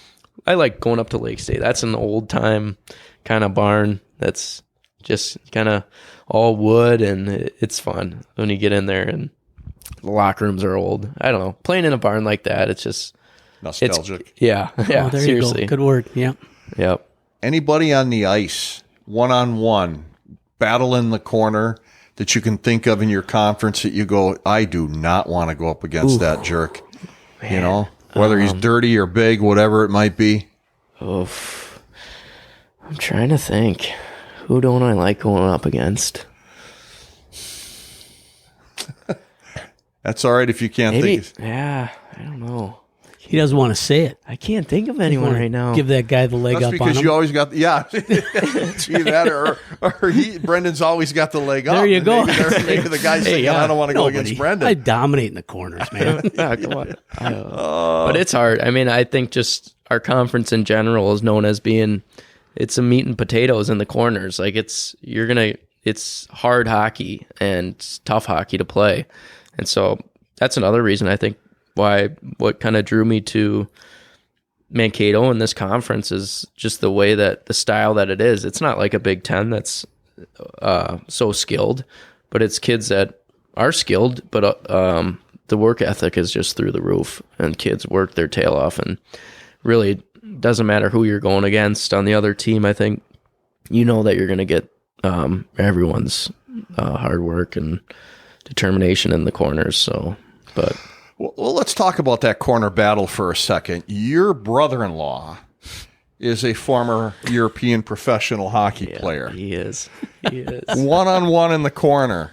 I like going up to Lake State. That's an old-time kind of barn that's just kind of all wood, and it's fun when you get in there, and the locker rooms are old. I don't know. Playing in a barn like that, it's just... Nostalgic. Yeah, Oh, there seriously. you go. Good word. Yeah. Yep. Anybody on the ice, one-on-one, battle in the corner that you can think of in your conference that you go, I do not want to go up against that jerk. Man. You know, whether he's dirty or big, whatever it might be. Oof. I'm trying to think. Who don't I like going up against? That's all right if you can't Maybe, think. yeah, I don't know. He doesn't want to say it. I can't think of anyone right now. Give that guy the leg That's up on because him. you always got, see that, Brendan's always got the leg up. There you go. Maybe the guy's thinking, I don't want to go against Brendan. I dominate in the corners, man. Ah, come on. But it's hard. I mean, I think just our conference in general is known as being, it's a meat and potatoes in the corners. Like it's hard hockey and it's tough hockey to play. And so that's another reason I think what kind of drew me to Mankato in this conference is just the way that the style that it is. It's not like a Big Ten that's so skilled, but it's kids that are skilled, but the work ethic is just through the roof, and kids work their tail off, and really doesn't matter who you're going against on the other team. I think you know that you're going to get everyone's hard work and determination in the corners. So, but Well, let's talk about that corner battle for a second. Your brother-in-law is a former European professional hockey player. he is. One-on-one in the corner.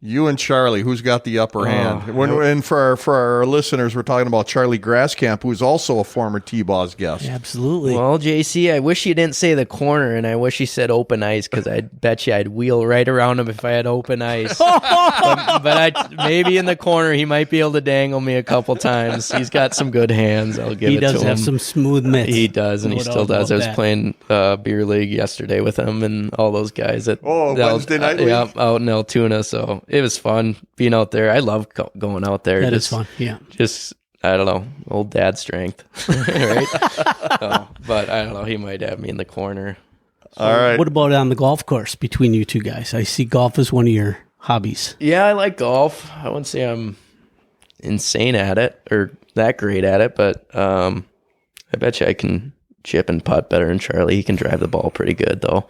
You and Charlie, who's got the upper hand? And for our listeners, we're talking about Charlie Grasscamp, who's also a former T-Boz guest. Absolutely. Well, JC, I wish you didn't say the corner, and I wish you said open ice, because I bet you I'd wheel right around him if I had open ice. but maybe in the corner, he might be able to dangle me a couple times. He's got some good hands. I'll give it to him. He does have some smooth mitts. He does, and he still does. I was playing beer league yesterday with him and all those guys at Wednesday night league? Yeah, out in Altoona. So it was fun being out there. I love going out there. That is fun. Yeah. Just, I don't know, old dad strength, right? But I don't know. He might have me in the corner. All right. What about on the golf course between you two guys? I see golf as one of your hobbies. Yeah, I like golf. I wouldn't say I'm insane at it or that great at it, but I bet you I can chip and putt better than Charlie. He can drive the ball pretty good, though.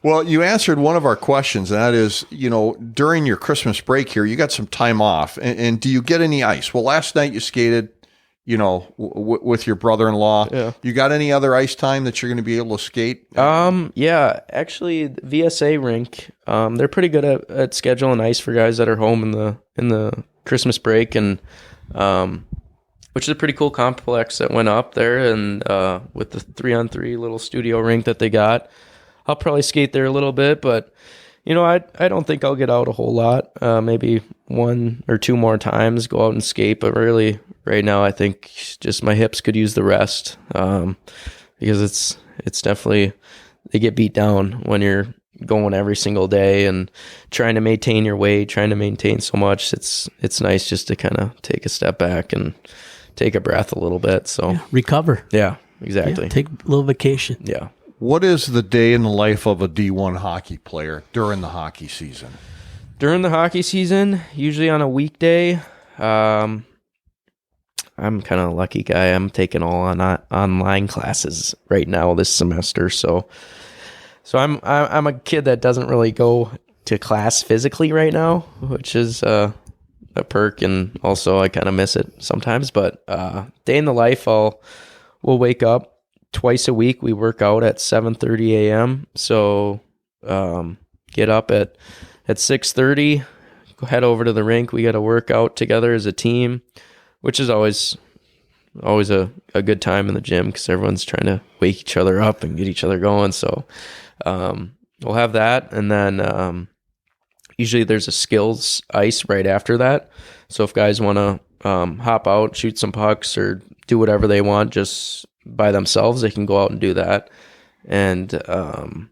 Well, you answered one of our questions, and that is, during your Christmas break here, you got some time off, and do you get any ice? Well, last night you skated, with your brother-in-law. Yeah. You got any other ice time that you're going to be able to skate? Yeah, actually, the VSA rink, they're pretty good at scheduling ice for guys that are home in the Christmas break, and which is a pretty cool complex that went up there, and with the 3-on-3 little studio rink that they got. I'll probably skate there a little bit, but I don't think I'll get out a whole lot. Maybe 1 or 2 more times, go out and skate. But really, right now, I think just my hips could use the rest, because it's definitely, they get beat down when you're going every single day and trying to maintain your weight, trying to maintain so much. It's nice just to kind of take a step back and take a breath a little bit. So recover. Yeah, exactly. Yeah, take a little vacation. Yeah. What is the day in the life of a D1 hockey player during the hockey season? During the hockey season, usually on a weekday, I'm kind of a lucky guy. I'm taking all online classes right now this semester, so I'm a kid that doesn't really go to class physically right now, which is a perk, and also I kind of miss it sometimes. But day in the life, we'll wake up. Twice a week, we work out at 7:30 a.m. So get up at 6:30, head over to the rink. We got to work out together as a team, which is always a good time in the gym because everyone's trying to wake each other up and get each other going. So we'll have that, and then usually there's a skills ice right after that. So if guys want to hop out, shoot some pucks, or do whatever they want, just by themselves, they can go out and do that. And then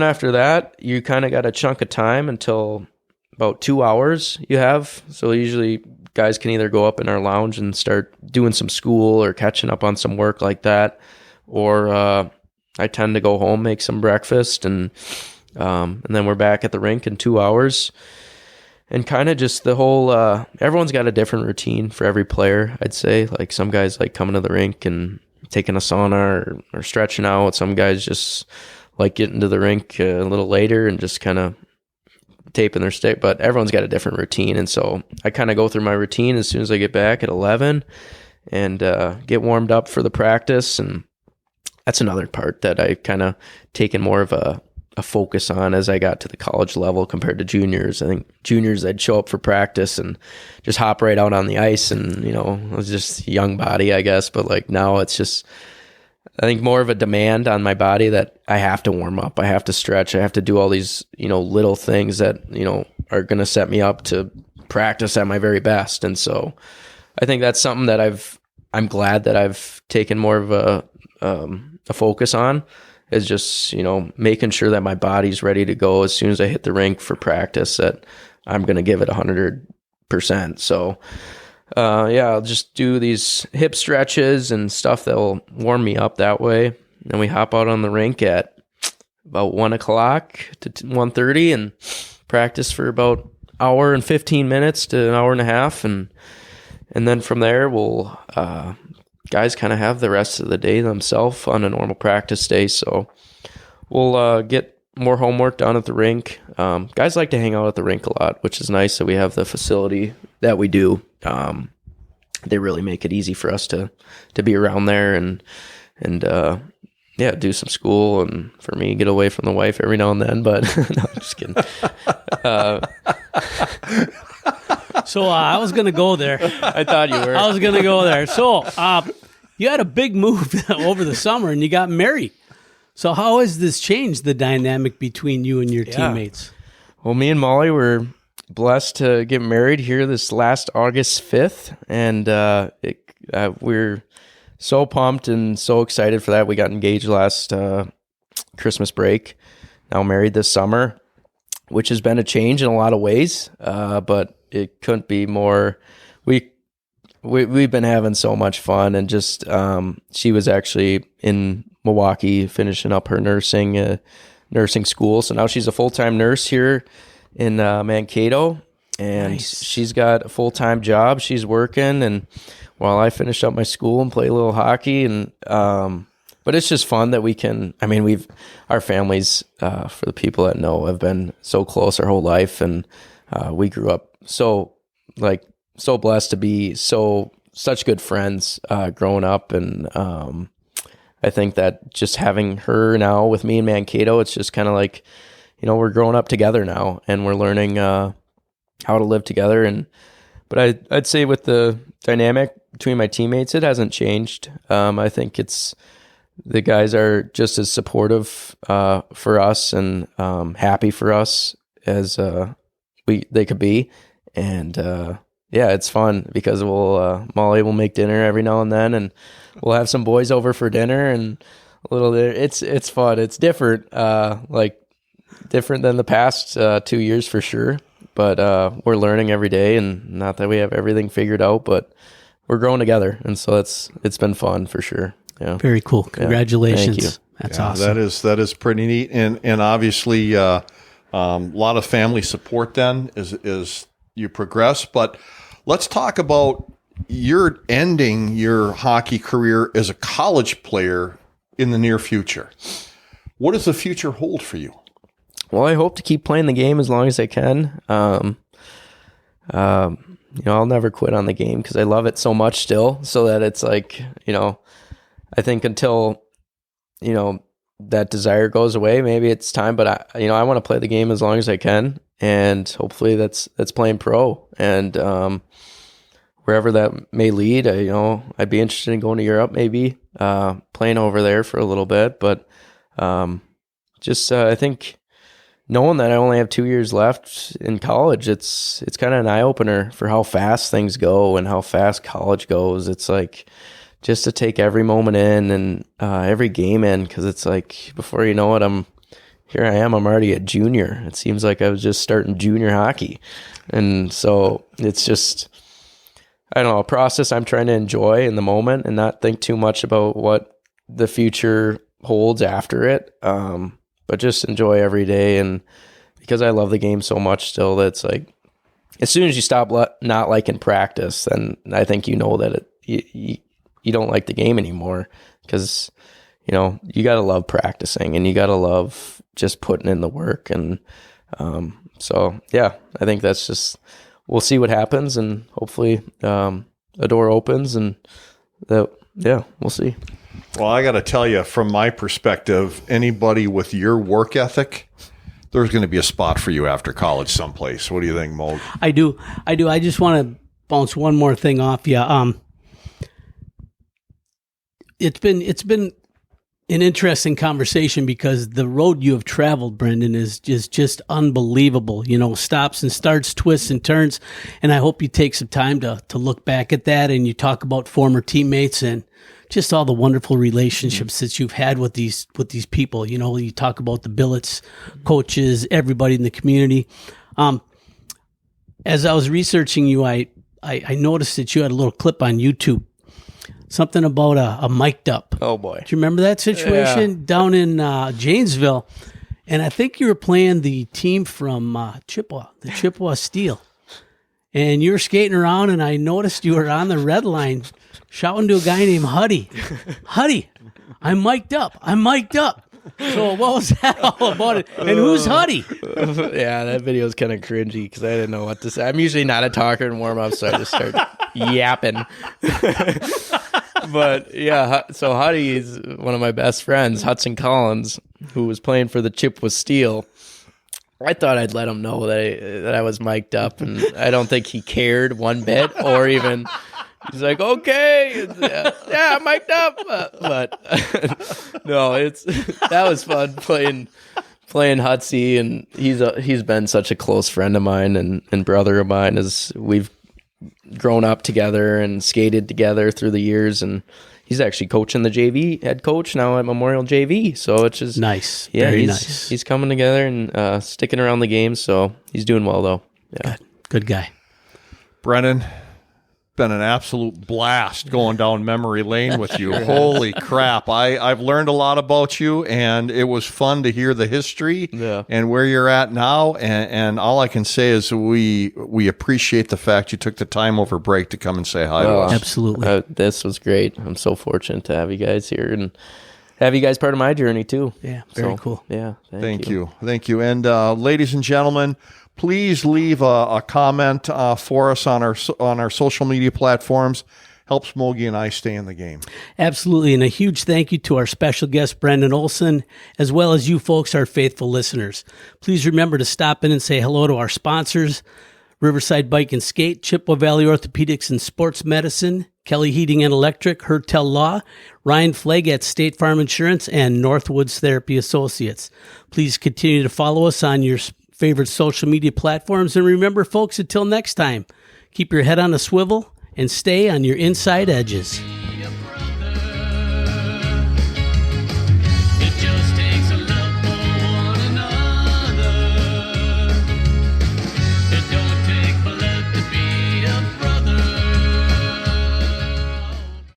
after that, you kind of got a chunk of time until about 2 hours you have. So usually guys can either go up in our lounge and start doing some school or catching up on some work like that, or I tend to go home, make some breakfast, and then we're back at the rink in 2 hours. And kind of just the whole, everyone's got a different routine for every player, I'd say. Like some guys like coming to the rink and taking a sauna or stretching out. Some guys just like getting to the rink a little later and just kind of taping their stick. But everyone's got a different routine. And so I kind of go through my routine as soon as I get back at 11 and get warmed up for the practice. And that's another part that I kind of taken more of a focus on as I got to the college level compared to juniors. I think juniors, I'd show up for practice and just hop right out on the ice, and it was just a young body, I guess. But like now it's just, I think, more of a demand on my body that I have to warm up, I have to stretch, I have to do all these little things that are going to set me up to practice at my very best. And so I think that's something that I'm glad that I've taken more of a focus on, is just, making sure that my body's ready to go as soon as I hit the rink for practice, that I'm going to give it 100%. So, I'll just do these hip stretches and stuff that will warm me up that way. And we hop out on the rink at about 1 o'clock to 1:30 and practice for about hour and 15 minutes to an hour and a half. And then from there, we'll, guys kind of have the rest of the day themselves on a normal practice day. So we'll get more homework done at the rink. Guys like to hang out at the rink a lot, which is nice that we have the facility that we do. They really make it easy for us to be around there and do some school, and for me, get away from the wife every now and then. But no, I'm just kidding. So I was going to go there. I thought you were. I was going to go there. So you had a big move over the summer, and you got married. So how has this changed the dynamic between you and your teammates? Well, me and Molly were blessed to get married here this last August 5th, and we're so pumped and so excited for that. We got engaged last Christmas break, now married this summer, which has been a change in a lot of ways, but it couldn't be more. We've been having so much fun, and just she was actually in Milwaukee finishing up her nursing school, so now she's a full-time nurse here in Mankato, and Nice. She's got a full-time job. She's working, and while I finish up my school and play a little hockey, and but it's just fun that we can. I mean, our families, for the people that know, have been so close our whole life, and we grew up so blessed to be such good friends growing up, and I think that just having her now with me in Mankato, it's just kind of like, we're growing up together now, and we're learning how to live together. But I'd say with the dynamic between my teammates, it hasn't changed. I think the guys are just as supportive for us and happy for us as they could be, and it's fun because Molly will make dinner every now and then, and we'll have some boys over for dinner, and it's fun. It's different, different than the past 2 years for sure. But we're learning every day, and not that we have everything figured out, but we're growing together, and so it's been fun for sure. Yeah, very cool. Congratulations. Thank you. That's awesome. That is pretty neat, and obviously a lot of family support then as you progress. But let's talk about you're ending your hockey career as a college player in the near future. What does the future hold for you? Well, I hope to keep playing the game as long as I can. I'll never quit on the game because I love it so much still, so that it's like, I think until, that desire goes away, maybe it's time, but I want to play the game as long as I can, and hopefully that's playing pro, and wherever that may lead, I'd be interested in going to Europe, maybe playing over there for a little bit, but I think knowing that I only have 2 years left in college, it's kind of an eye opener for how fast things go and how fast college goes. It's like just to take every moment in and every game in, because it's like before you know it, I'm already a junior. It seems like I was just starting junior hockey, and so it's just, I don't know, a process I'm trying to enjoy in the moment and not think too much about what the future holds after it. But just enjoy every day, and because I love the game so much still, that's like, as soon as you stop not liking practice, then I think that you don't like the game anymore, because you got to love practicing, and you got to love just putting in the work, and I think that's just, we'll see what happens, and hopefully a door opens, and we'll see. Well, I got to tell you, from my perspective, anybody with your work ethic, there's going to be a spot for you after college someplace. What do you think, Mo? I do. I just want to bounce one more thing off you. It's been an interesting conversation because the road you have traveled, Brenden, is just unbelievable. Stops and starts, twists and turns, and I hope you take some time to look back at that, and you talk about former teammates and just all the wonderful relationships that you've had with these people. You talk about the billets, coaches, everybody in the community. As I was researching you, I noticed that you had a little clip on YouTube, something about a mic'd up. Oh boy. Do you remember that situation down in Janesville? And I think you were playing the team from Chippewa, the Chippewa Steel. And you were skating around, and I noticed you were on the red line shouting to a guy named Huddy. Huddy, I'm mic'd up. So what was that all about? And who's Huddy? Yeah, that video is kind of cringy because I didn't know what to say. I'm usually not a talker in warm-up, so I just started yapping. But yeah, so Huddy is one of my best friends, Hudson Collins, who was playing for the Chippewa Steel. I thought I'd let him know that I was mic'd up, and I don't think he cared one bit, or even he's like, okay, yeah, I'm mic'd up. But no, that was fun playing Hutsy, and he's been such a close friend of mine and brother of mine, as we've grown up together and skated together through the years, and he's actually coaching the JV, head coach now at Memorial JV. So it's just nice. Yeah, Very nice. He's coming together and sticking around the games. So he's doing well though. Yeah, Good guy. Brenden, been an absolute blast going down memory lane with you. Holy crap. I've learned a lot about you, and it was fun to hear the history and where you're at now. And all I can say is we appreciate the fact you took the time over break to come and say hi to us. Absolutely. This was great. I'm so fortunate to have you guys here and have you guys part of my journey too. Yeah, very cool. Yeah, Thank you. And ladies and gentlemen, please leave a comment for us on our social media platforms. Helps Mogi and I stay in the game. Absolutely. And a huge thank you to our special guest, Brenden Olson, as well as you folks, our faithful listeners. Please remember to stop in and say hello to our sponsors, Riverside Bike and Skate, Chippewa Valley Orthopedics and Sports Medicine, Kelly Heating and Electric, Hertel Law, Ryan Flagg at State Farm Insurance, and Northwoods Therapy Associates. Please continue to follow us on your favorite social media platforms. And remember, folks, until next time, keep your head on a swivel and stay on your inside edges.